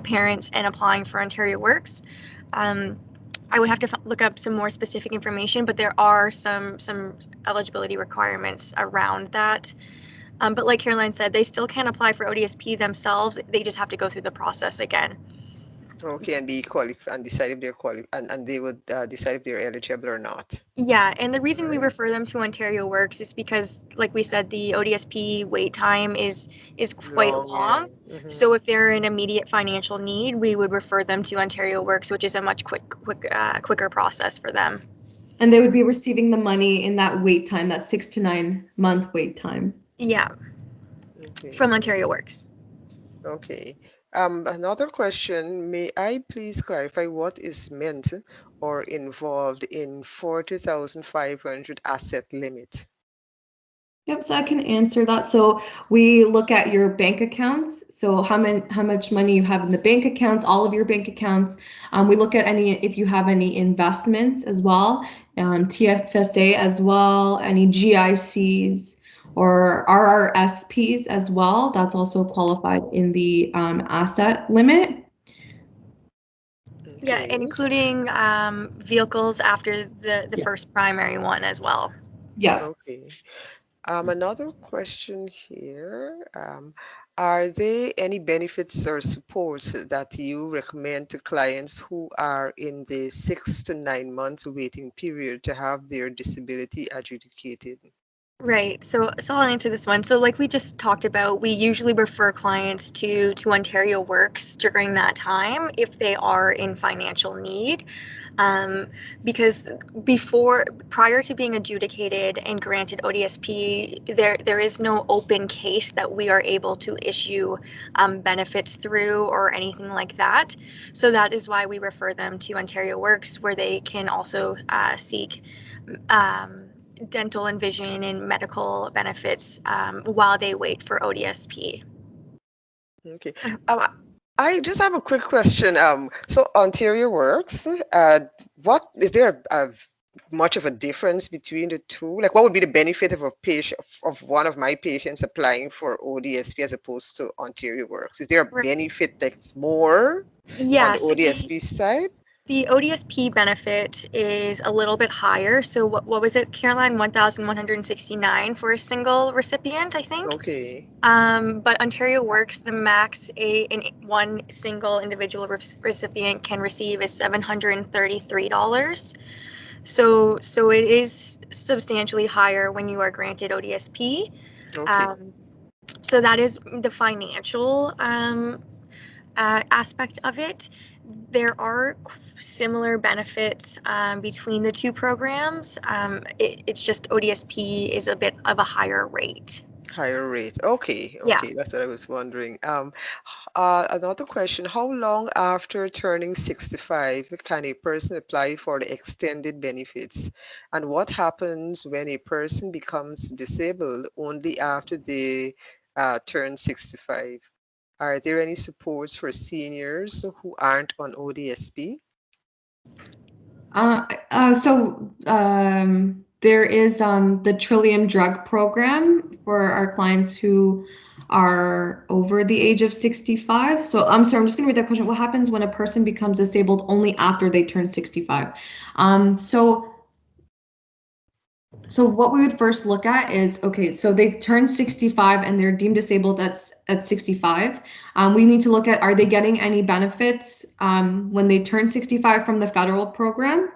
parents and applying for Ontario Works. I would have to look up some more specific information, but there are some eligibility requirements around that. But like Caroline said, they still can apply for ODSP themselves. They just have to go through the process again.
Okay, and be qualified and decide if they're qualified, and they would decide if they're eligible or not.
Yeah, and the reason we
Right?
refer them to Ontario Works is because, like we said, the ODSP wait time is quite
Long, yeah.
long. So if they're in immediate financial need, we would refer them to Ontario Works, which is a much quicker process for them.
And they would be receiving the money in that wait time, that 6 to 9 month wait time.
Yeah,
Okay.
from Ontario Works.
Okay. Another question, may I please clarify what is meant or involved in 40,500 asset limit?
Yep, so I can answer that. So we look at your bank accounts. So how much money you have in the bank accounts, all of your bank accounts. We look at if you have any investments as well, TFSA as well, any GICs or RRSPs as well. That's also qualified in the asset limit.
Yeah,
Okay.
including vehicles after the
Yeah.
first primary one as well.
Yeah.
Okay. Another question here. Are there any benefits or supports that you recommend to clients who are in the 6 to 9 months waiting period to have their disability adjudicated?
Right. So I'll answer this one. So like we just talked about, we usually refer clients to Ontario Works during that time if they are in financial need. Because prior to being adjudicated and granted ODSP, there is no open case that we are able to issue benefits through or anything like that. So that is why we refer them to Ontario Works, where they can also seek dental and vision and medical benefits while they wait for ODSP.
Okay. Um, I just have a quick question. So Ontario Works, what is there much of a difference between the two? Like, what would be the benefit of a patient of one of my patients applying for ODSP as opposed to Ontario Works? Is there a benefit that's more on
Yeah,
the
so
ODSP side?
the ODSP benefit is a little bit higher. So what was it, Caroline? 1,169 for a single recipient, I think.
Okay.
But Ontario Works, the max one single individual recipient can receive is $733. So it is substantially higher when you are granted ODSP.
Okay.
So that is the financial aspect of it. There are similar benefits between the two programs. It's just ODSP is a bit of a higher rate.
Higher rate. Okay,
Yeah.
okay, that's what I was wondering. Another question, how long after turning 65 can a person apply for the extended benefits? And what happens when a person becomes disabled only after they turn 65? Are there any supports for seniors who aren't on ODSP?
There is the Trillium Drug Program for our clients who are over the age of 65. So I'm sorry, I'm just going to read that question. What happens when a person becomes disabled only after they turn 65? So what we would first look at is, okay, so they've turned 65 and they're deemed disabled at 65. We need to look at, are they getting any benefits when they turn 65 from the federal program?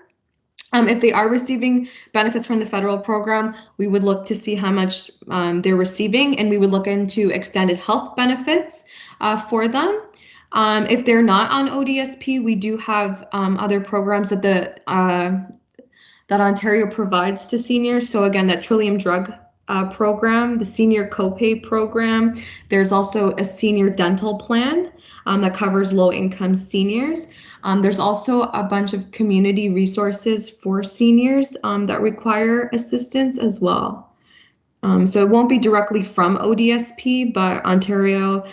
If they are receiving benefits from the federal program, we would look to see how much they're receiving, and we would look into extended health benefits for them. If they're not on ODSP, we do have other programs that Ontario provides to seniors. So again, that Trillium Drug program, the senior copay program. There's also a senior dental plan that covers low-income seniors. There's also a bunch of community resources for seniors that require assistance as well. So it won't be directly from ODSP, but Ontario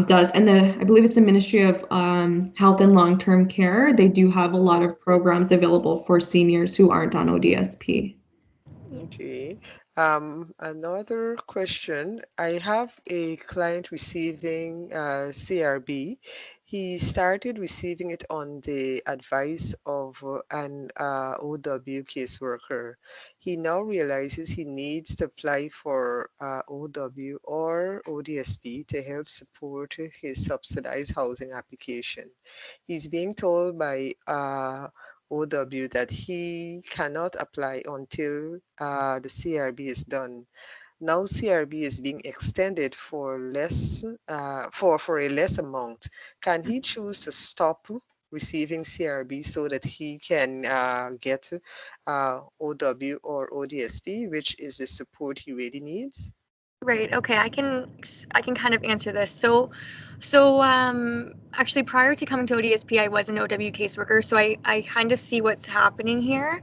does, and I believe it's the Ministry of Health and Long-Term Care. They do have a lot of programs available for seniors who aren't on ODSP.
Okay. Another question. I have a client receiving CRB. He started receiving it on the advice of an OW caseworker. He now realizes he needs to apply for OW or ODSP to help support his subsidized housing application. He's being told by OW that he cannot apply until the CRB is done. Now CRB is being extended for less for a less amount. Can he choose to stop receiving CRB so that he can get OW or ODSP, which is the support he really needs?
Right. Okay. I can kind of answer this. Actually, prior to coming to ODSP, I was an OW caseworker, so I kind of see what's happening here.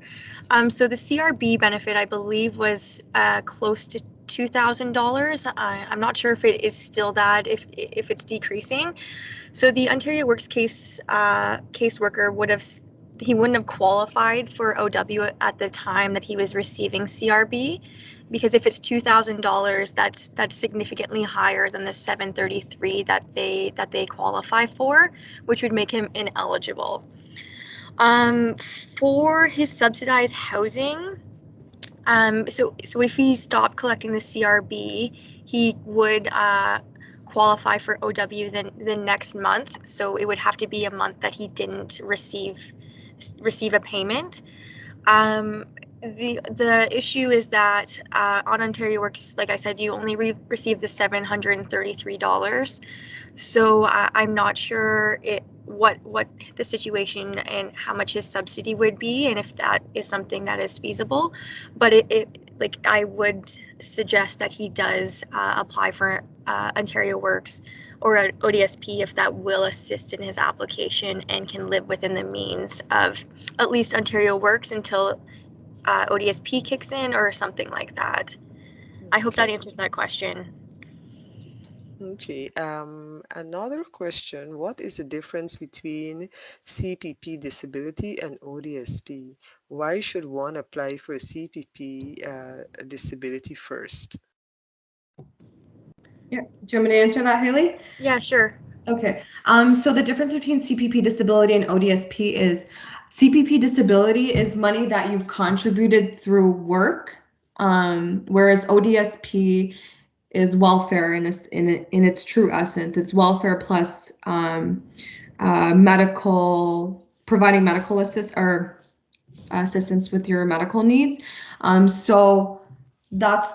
So the CRB benefit, I believe, was close to $2,000. I'm not sure if it is still that, if it's decreasing. So the Ontario Works caseworker he wouldn't have qualified for OW at the time that he was receiving CRB, because if it's $2,000, that's significantly higher than the 733 that they qualify for, which would make him ineligible. For his subsidized housing, so if he stopped collecting the CRB, he would qualify for OW the next month. So it would have to be a month that he didn't receive a payment. The issue is that on Ontario Works, like I said, you only receive the $733. So I'm not sure what the situation and how much his subsidy would be, and if that is something that is feasible. But like I would suggest that he does apply for Ontario Works or ODSP if that will assist in his application and can live within the means of at least Ontario Works until ODSP kicks in or something like that. I hope that
Okay.
answers that question.
Okay. Another question. What is the difference between CPP disability and ODSP? Why should one apply for CPP disability first?
Yeah. Do you want me to answer that, Haley?
Yeah, sure.
Okay. So the difference between CPP disability and ODSP is CPP disability is money that you've contributed through work, whereas ODSP is welfare in its true essence. It's welfare plus providing medical assistance with your medical needs. So that's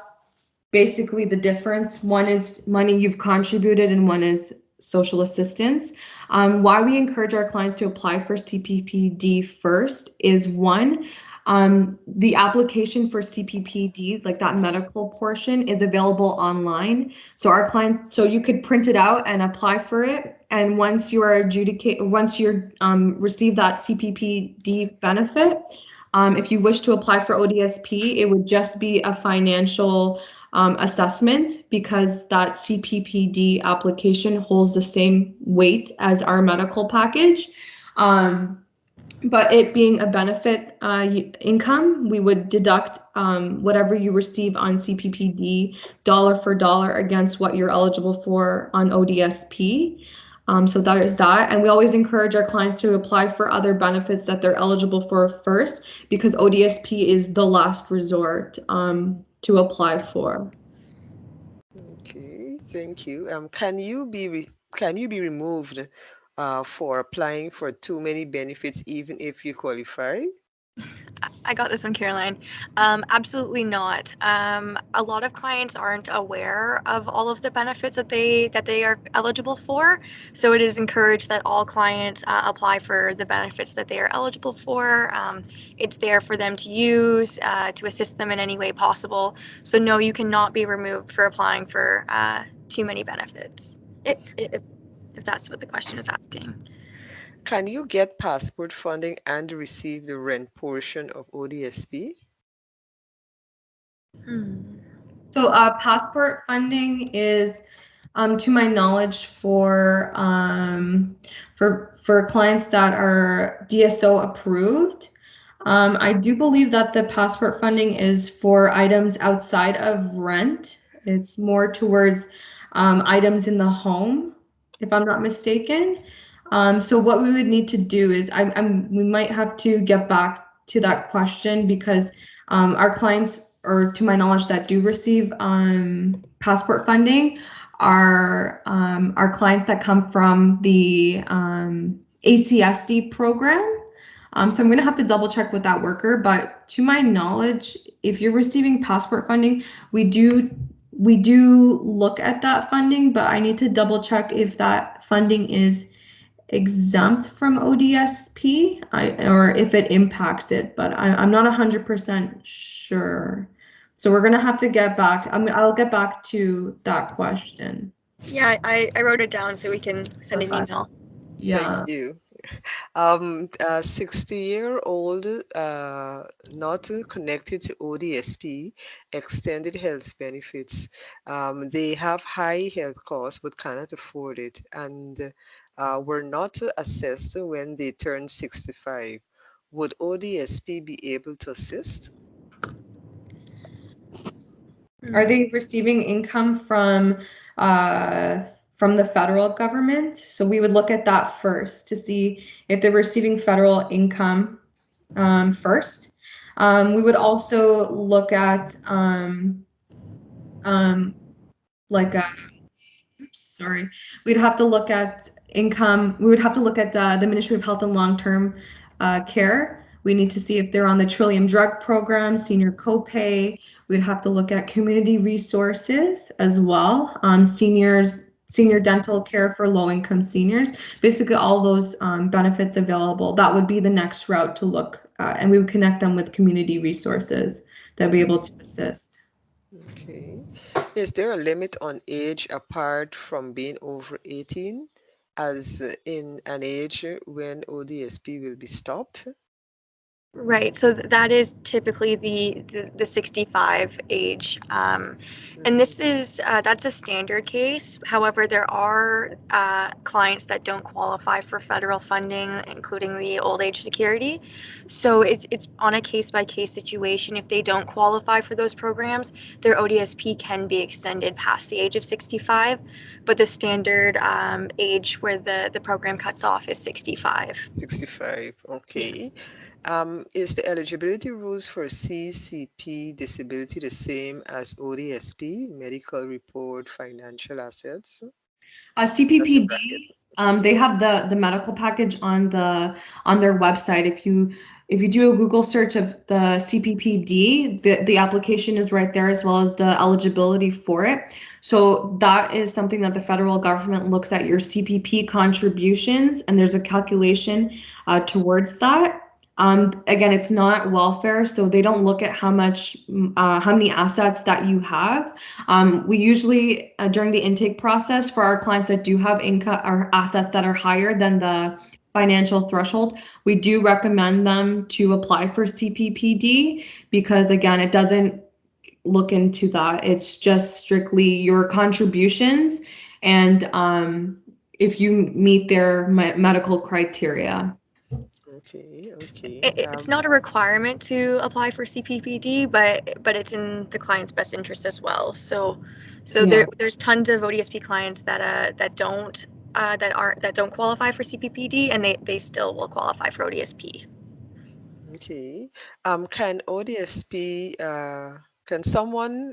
basically the difference. One is money you've contributed and one is social assistance. Why we encourage our clients to apply for CPPD first is one, the application for CPPD, like that medical portion, is available online. So our clients, so you could print it out and apply for it. And once you are once you're receive that CPPD benefit, if you wish to apply for ODSP, it would just be a financial assessment, because that CPPD application holds the same weight as our medical package. But it being a benefit income, we would deduct whatever you receive on CPPD dollar for dollar against what you're eligible for on ODSP. So that is that. And we always encourage our clients to apply for other benefits that they're eligible for first, because ODSP is the last resort to apply for.
Okay, thank you. Can you be removed for applying for too many benefits even if you qualify?
I got this one, Caroline. Absolutely not. A lot of clients aren't aware of all of the benefits that they are eligible for. So it is encouraged that all clients apply for the benefits that they are eligible for. It's there for them to use to assist them in any way possible. So no, you cannot be removed for applying for too many benefits. If that's what the question is asking.
Can you get passport funding and receive the rent portion of ODSP?
Hmm.
So passport funding is, to my knowledge, for clients that are DSO approved. I do believe that the passport funding is for items outside of rent. It's more towards items in the home, if I'm not mistaken. So what we would need to do is we might have to get back to that question because our clients, or to my knowledge, that do receive passport funding are our clients that come from the ACSD program. So I'm going to have to double check with that worker, but to my knowledge, if you're receiving passport funding, we do look at that funding, but I need to double check if that funding is exempt from ODSP or if it impacts it, but I'm not 100% sure. So we're going to have to get back. I'll get back to that question.
Yeah, I wrote it down so we can send an
Perfect.
email.
Yeah.
Thank you. 60-year-old not connected to ODSP, extended health benefits. They have high health costs but cannot afford it and were not assessed when they turned 65. Would ODSP be able to assist?
Are they receiving income from the federal government? So we would look at that first to see if they're receiving federal income first. We would also look at like a sorry, we'd have to look at income. We would have to look at the Ministry of Health and Long-Term Care. We need to see if they're on the Trillium Drug Program, senior copay. We'd have to look at community resources as well, senior dental care for low-income seniors. Basically, all those benefits available. That would be the next route to look at, and we would connect them with community resources that would be able to assist.
Okay. Is there a limit on age apart from being over 18, as in an age when ODSP will be stopped?
Right, so that is typically the 65 age, and this is that's a standard case. However, there are clients that don't qualify for federal funding, including the old age security. So it's on a case-by-case situation. If they don't qualify for those programs, their ODSP can be extended past the age of 65, but the standard age where the program cuts off is 65.
65,
Yeah.
okay. Is the eligibility rules for CCP disability the same as ODSP, medical report, financial assets? That's a
CPPD,
bracket.
they have the medical package on their website. If you do a Google search of the CPPD, the application is right there as well as the eligibility for it. So that is something that the federal government looks at your CPP contributions, and there's a calculation towards that. Again, it's not welfare, so they don't look at how many assets that you have. We usually, during the intake process for our clients that do have income or assets that are higher than the financial threshold, we do recommend them to apply for CPPD because, again, it doesn't look into that. It's just strictly your contributions and if you meet their medical criteria.
Okay, okay.
It's not a requirement to apply for CPPD, but it's in the client's best interest as well. So
Yeah.
there's tons of ODSP clients that don't qualify for CPPD, and they still will qualify for ODSP.
Okay. Can ODSP, can someone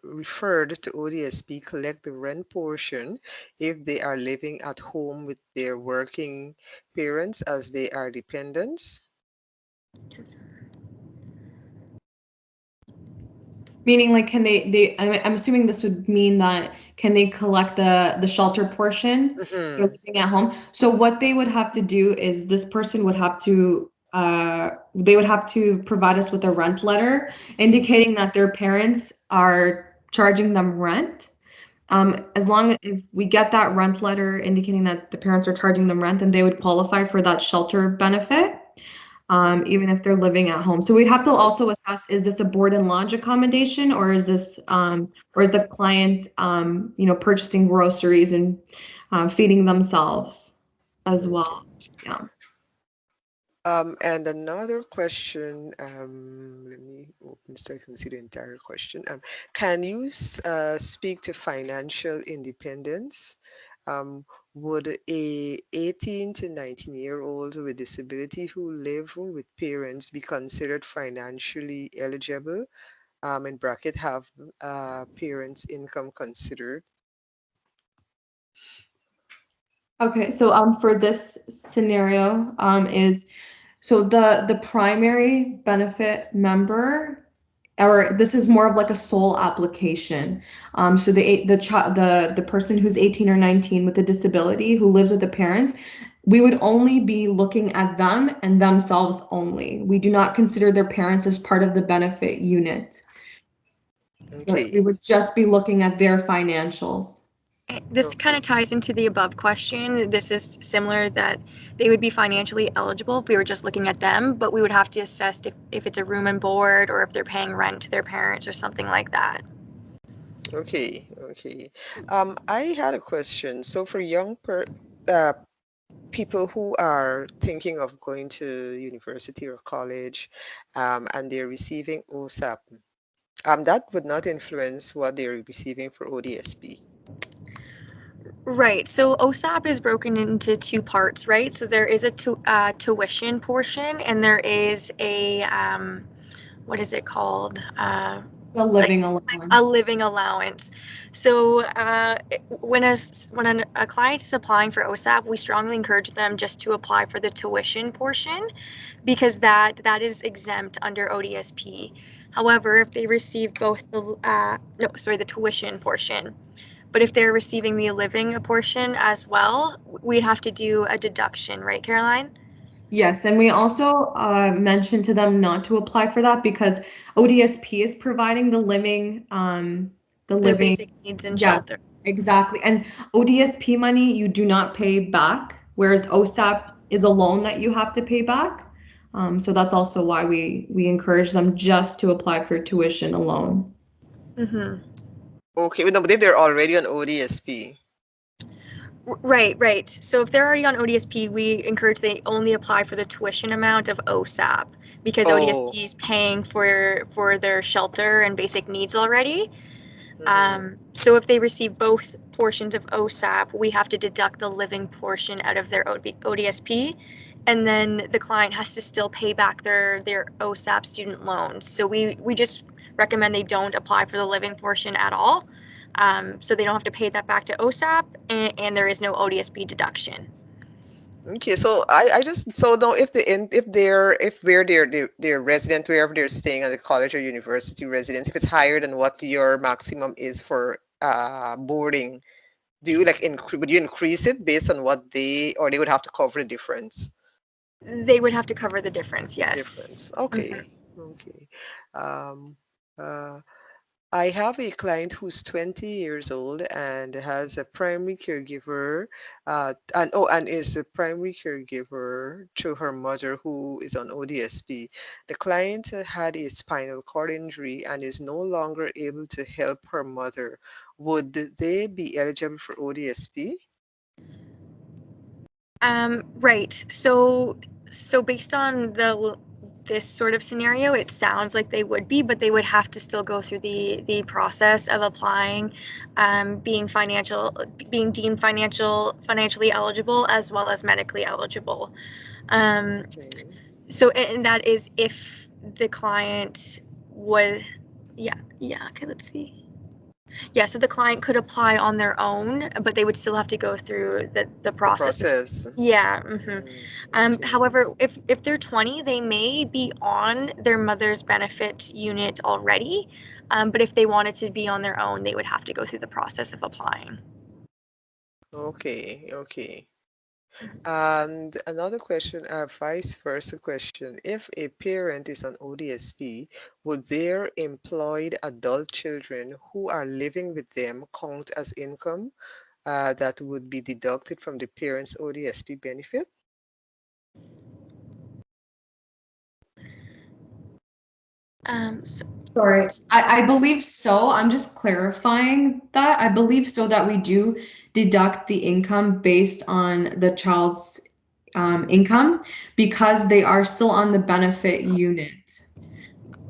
referred to ODSP collect the rent portion if they are living at home with their working parents as they are dependents?
Meaning, like, can I'm assuming this would mean that can they collect the shelter portion if they're
Mm-hmm.
living at home? So what they would have to do is this person would have to they would have to provide us with a rent letter indicating that their parents are charging them rent. As long as if we get that rent letter indicating that the parents are charging them rent, then they would qualify for that shelter benefit. Even if they're living at home. So we'd have to also assess, is this a board and lodge accommodation or is this, or is the client, purchasing groceries and feeding themselves as well? Yeah.
And another question, let me open so I can see the entire question. Can you speak to financial independence? Um, would a 18 to 19-year-old with disability who live with parents be considered financially eligible? In bracket, have parents' income considered?
Okay, so for this scenario, so the primary benefit member, or this is more of like a sole application. So the person who's 18 or 19 with a disability who lives with the parents, we would only be looking at them and themselves only. We do not consider their parents as part of the benefit unit. So we
Okay.
would just be looking at their financials.
This kind
Okay.
of ties into the above question. This is similar that they would be financially eligible if we were just looking at them, but we would have to assess if it's a room and board or if they're paying rent to their parents or something like that.
Okay. Okay. I had a question. So for people who are thinking of going to university or college, and they're receiving OSAP, that would not influence what they're receiving for ODSP.
Right. So OSAP is broken into two parts, right? So there is a tuition portion, and there is a what is it called?
The
Like
living
a
allowance.
living allowance. So when a client is applying for OSAP, we strongly encourage them just to apply for the tuition portion because that is exempt under ODSP. However, if they receive both the tuition portion, but if they're receiving the living portion as well, we'd have to do a deduction, right, Caroline?
Yes, and we also mentioned to them not to apply for that because ODSP is providing the
Their
living,
basic needs and
yeah,
shelter.
exactly. And ODSP money you do not pay back, whereas OSAP is a loan that you have to pay back. So that's also why we encourage them just to apply for tuition alone.
Mm-hmm.
Okay, no, but if they're already on ODSP.
Right. So if they're already on ODSP, we encourage they only apply for the tuition amount of OSAP because
Oh.
ODSP is paying for their shelter and basic needs already.
Mm-hmm.
So if they receive both portions of OSAP, we have to deduct the living portion out of their ODSP, and then the client has to still pay back their OSAP student loans. So we just recommend they don't apply for the living portion at all, so they don't have to pay that back to OSAP, and there is no ODSP deduction.
Okay, so I just so now if if where they're resident, wherever they're staying at the college or university residence, if it's higher than what your maximum is for boarding, do you like would you increase it based on what or they would have to cover the difference?
They would have to cover the difference, yes.
Difference.
Mhm.
Okay. Okay. Um, uh, I have a client who's 20 years old and has a primary caregiver, and is the primary caregiver to her mother who is on ODSP. The client had a spinal cord injury and is no longer able to help her mother. Would they be eligible for ODSP?
Right. So based on this sort of scenario, it sounds like they would be, but they would have to still go through the process of applying, being deemed financially eligible as well as medically eligible. Um,
Okay.
so and that is if the client would, yeah. Okay, let's see. Yeah, so the client could apply on their own, but they would still have to go through the
The
process.
process.
Yeah.
Okay.
However, if they're 20, they may be on their mother's benefit unit already, but if they wanted to be on their own, they would have to go through the process of applying.
Okay. Okay. And another question, a vice versa question. If a parent is on ODSP, would their employed adult children who are living with them count as income that would be deducted from the parent's ODSP benefit?
So
Sorry, I believe so. I'm just clarifying that. I believe so that we do deduct the income based on the child's income because they are still on the benefit unit.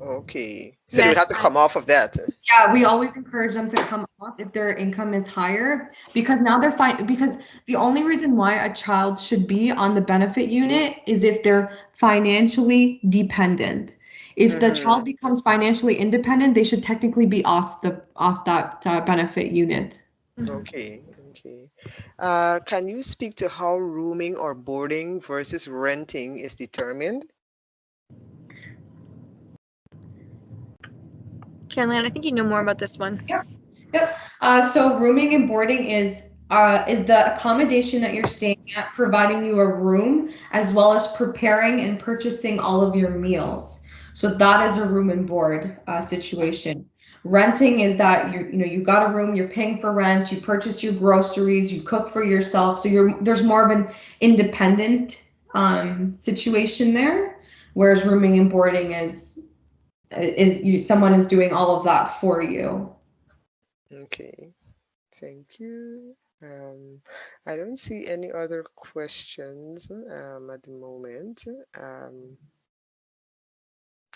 Okay. So they would have to come off of that.
Yeah, we always encourage them to come off if their income is higher because now they're fine. Because the only reason why a child should be on the benefit unit is if they're financially dependent. If the child becomes financially independent, they should technically be off that benefit unit.
Okay, okay. Can you speak to how rooming or boarding versus renting is determined?
Caroline, I think you know more about this one.
Yep. So rooming and boarding is the accommodation that you're staying at, providing you a room as well as preparing and purchasing all of your meals. So that is a room and board situation. Renting is that you got a room, you're paying for rent, you purchase your groceries, you cook for yourself. So there's more of an independent situation there, whereas rooming and boarding is someone is doing all of that for you.
Okay, thank you. I don't see any other questions at the moment.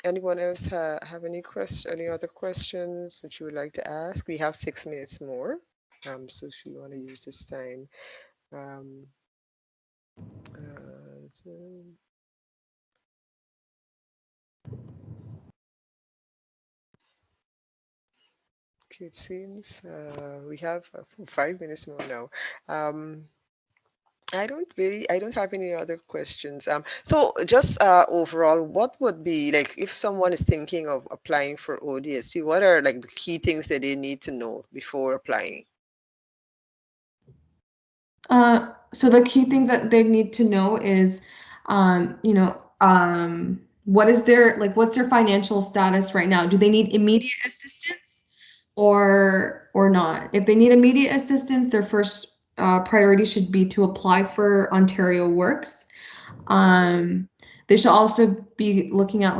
Anyone else have any other questions that you would like to ask? We have 6 minutes more, so if you want to use this time. Um, so- Okay, it seems we have 5 minutes more now. I don't have any other questions. So just overall, what would be like if someone is thinking of applying for ODSP, what are like the key things that they need to know before applying?
So the key things that they need to know is, what's their financial status right now? Do they need immediate assistance or not? If they need immediate assistance, their first priority should be to apply for Ontario Works. They should also be looking at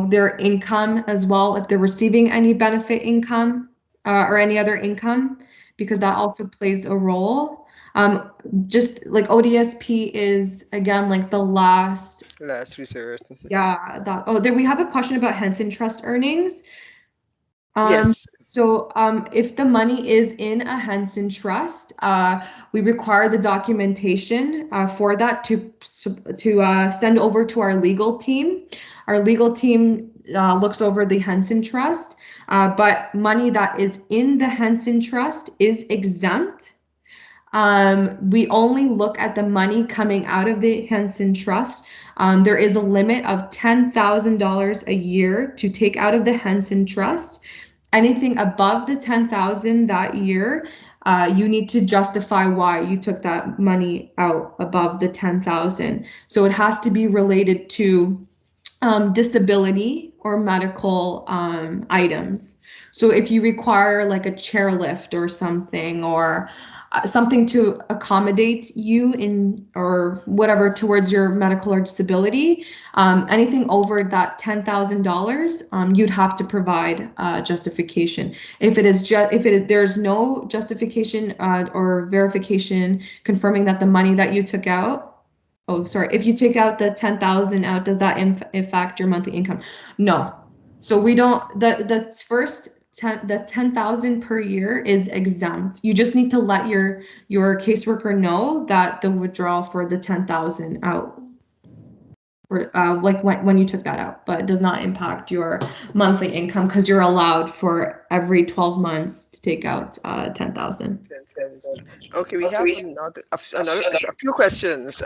their income as well, if they're receiving any benefit income or any other income, because that also plays a role. Just like ODSP is again like the last
resort.
Then we have a question about Henson Trust earnings.
Yes.
So if the money is in a Henson Trust, we require the documentation for that to send over to our legal team. Our legal team looks over the Henson Trust, but money that is in the Henson Trust is exempt. We only look at the money coming out of the Henson Trust. There is a limit of $10,000 a year to take out of the Henson Trust. Anything above the $10,000 that year, you need to justify why you took that money out above the $10,000. So it has to be related to disability or medical items. So if you require like a chairlift or something, or something to accommodate you in or whatever towards your medical or disability, anything over that $10,000, you'd have to provide justification. If there's no justification or verification confirming that the money that you took out. Oh, sorry. If you take out the 10,000 out, does that impact your monthly income? No. So we don't. The first 10,000 per year is exempt. You just need to let your caseworker know that the withdrawal for the 10,000 out, or like when you took that out, but it does not impact your monthly income because you're allowed for every 12 months to take out 10,000.
Okay, we have a few questions.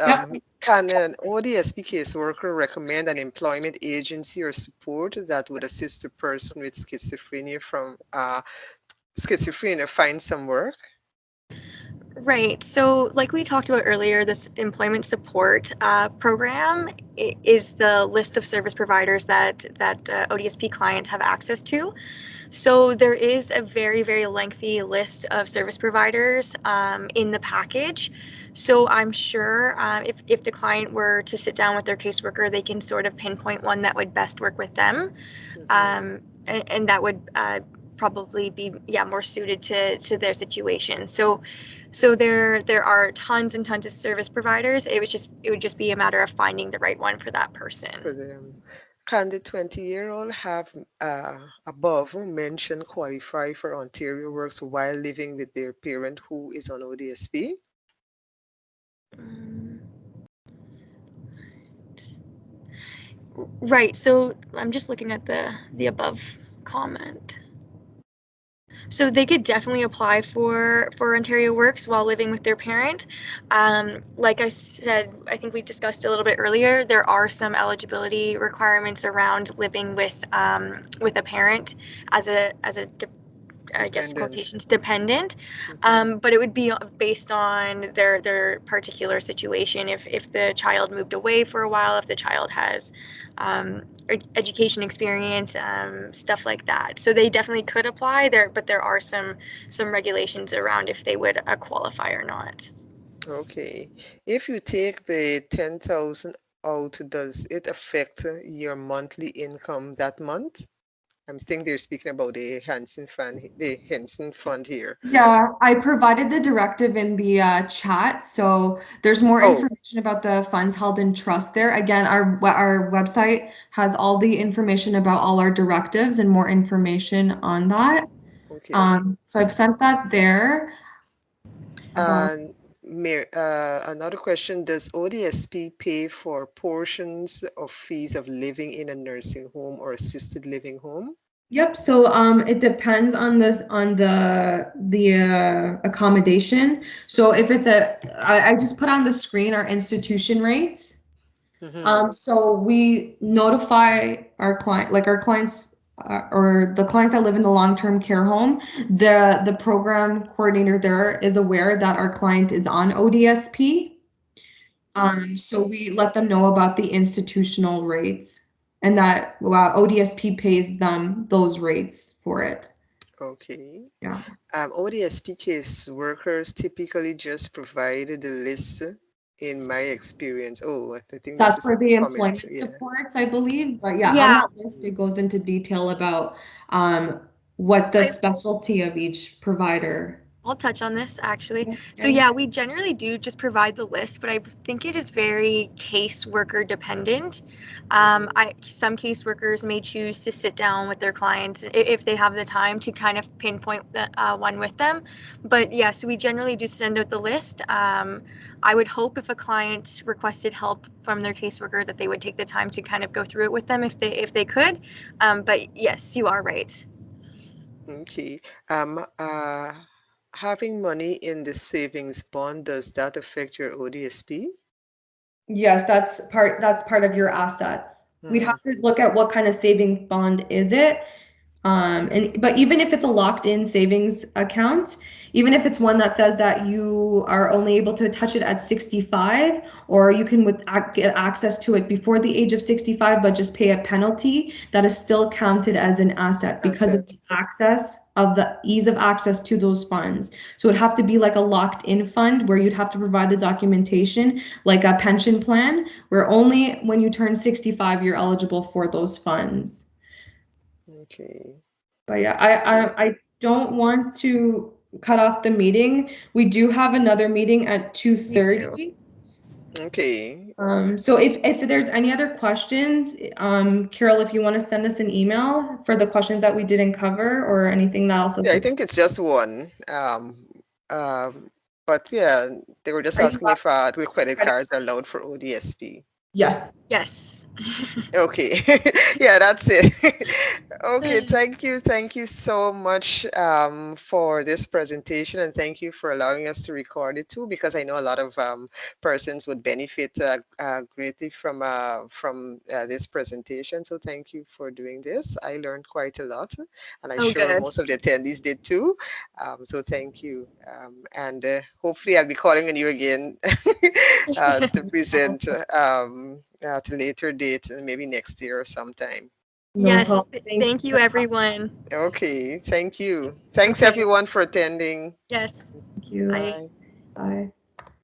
Can an ODSP caseworker recommend an employment agency or support that would assist a person with schizophrenia find some work?
Right. So, like we talked about earlier, this employment support program is the list of service providers that ODSP clients have access to. So there is a very, very lengthy list of service providers in the package. So I'm sure if the client were to sit down with their caseworker, they can sort of pinpoint one that would best work with them, and that would probably be more suited to their situation. So So there are tons and tons of service providers. It would just be a matter of finding the right one for that person.
For them. Can the 20-year-old have above mentioned qualify for Ontario Works while living with their parent who is on ODSP?
Right. So I'm just looking at the above comment. So they could definitely apply for Ontario Works while living with their parent. Like I said, I think we discussed a little bit earlier. There are some eligibility requirements around living with a parent as a I guess
Dependent.
quotations dependent,
Mhm.
but it would be based on their particular situation. If the child moved away for a while, if the child has education experience, stuff like that. So they definitely could apply there, but there are some regulations around if they would qualify or not.
Okay. If you take the 10,000 out, does it affect your monthly income that month? I'm thinking they're speaking about the Henson fund here.
Yeah, I provided the directive in the chat, so there's more
Oh,
information about the funds held in trust there. Again, our website has all the information about all our directives and more information on that.
okay.
So I've sent that there.
And another question, does ODSP pay for portions of fees of living in a nursing home or assisted living home?
Yep, so it depends on the accommodation. So if it's I just put on the screen our institution rates.
Mm-hmm.
So we notify our client, like our clients or the clients that live in the long-term care home, the program coordinator there is aware that our client is on ODSP. So we let them know about the institutional rates and that ODSP pays them those rates for it.
Okay.
Yeah.
ODSP case workers typically just provide the list in my experience. Oh, I think this
That's
is
for the
a comment.
employment
Yeah.
supports, I believe. But yeah, on
Yeah,
that list, it goes into detail about what the
I
specialty of each provider.
I'll touch on this actually. So
Okay.
yeah, we generally do just provide the list, but I think it is very caseworker dependent.
Mm-hmm.
Some caseworkers may choose to sit down with their clients if they have the time to kind of pinpoint the one with them. But yeah, so we generally do send out the list. I would hope if a client requested help from their caseworker that they would take the time to kind of go through it with them if they could. But yes, you are right.
Okay. Um, uh, Having money in the savings bond, does that affect your ODSP?
Yes, that's part of your assets. We'd
Hmm.
have to look at what kind of savings bond is it. But even if it's a locked-in savings account, even if it's one that says that you are only able to touch it at 65, or you can get access to it before the age of 65, but just pay a penalty, that is still counted as an asset because of
Asset.
the access of the ease of access to those funds. So it'd have to be like a locked-in fund where you'd have to provide the documentation, like a pension plan, where only when you turn 65, you're eligible for those funds.
Okay.
But yeah,
Okay.
I don't want to cut off the meeting. We do have another meeting at
Me too.
2:30.
Okay.
So if there's any other questions, Carol, if you want to send us an email for the questions that we didn't cover or anything else.
Yeah, I think it's just one. Um, but yeah, they were just
Are you
asking if the credit
credit
cards are allowed
cards?
for ODSP.
Yes.
Yes.
Okay, yeah, that's it. Okay, thank you so much for this presentation, and thank you for allowing us to record it too, because I know a lot of persons would benefit greatly from this presentation. So thank you for doing this. I learned quite a lot, and I'm
Oh,
sure
good.
most of the attendees did too. So thank you, and hopefully I'll be calling on you again to present at a later date, maybe next year or sometime.
No
Yes.
problem. Thank
Thank
you
you,
so much.
everyone.
Okay, thank you. Thanks
Okay.
everyone for attending.
Yes.
Thank you.
Bye.
Bye.
Bye.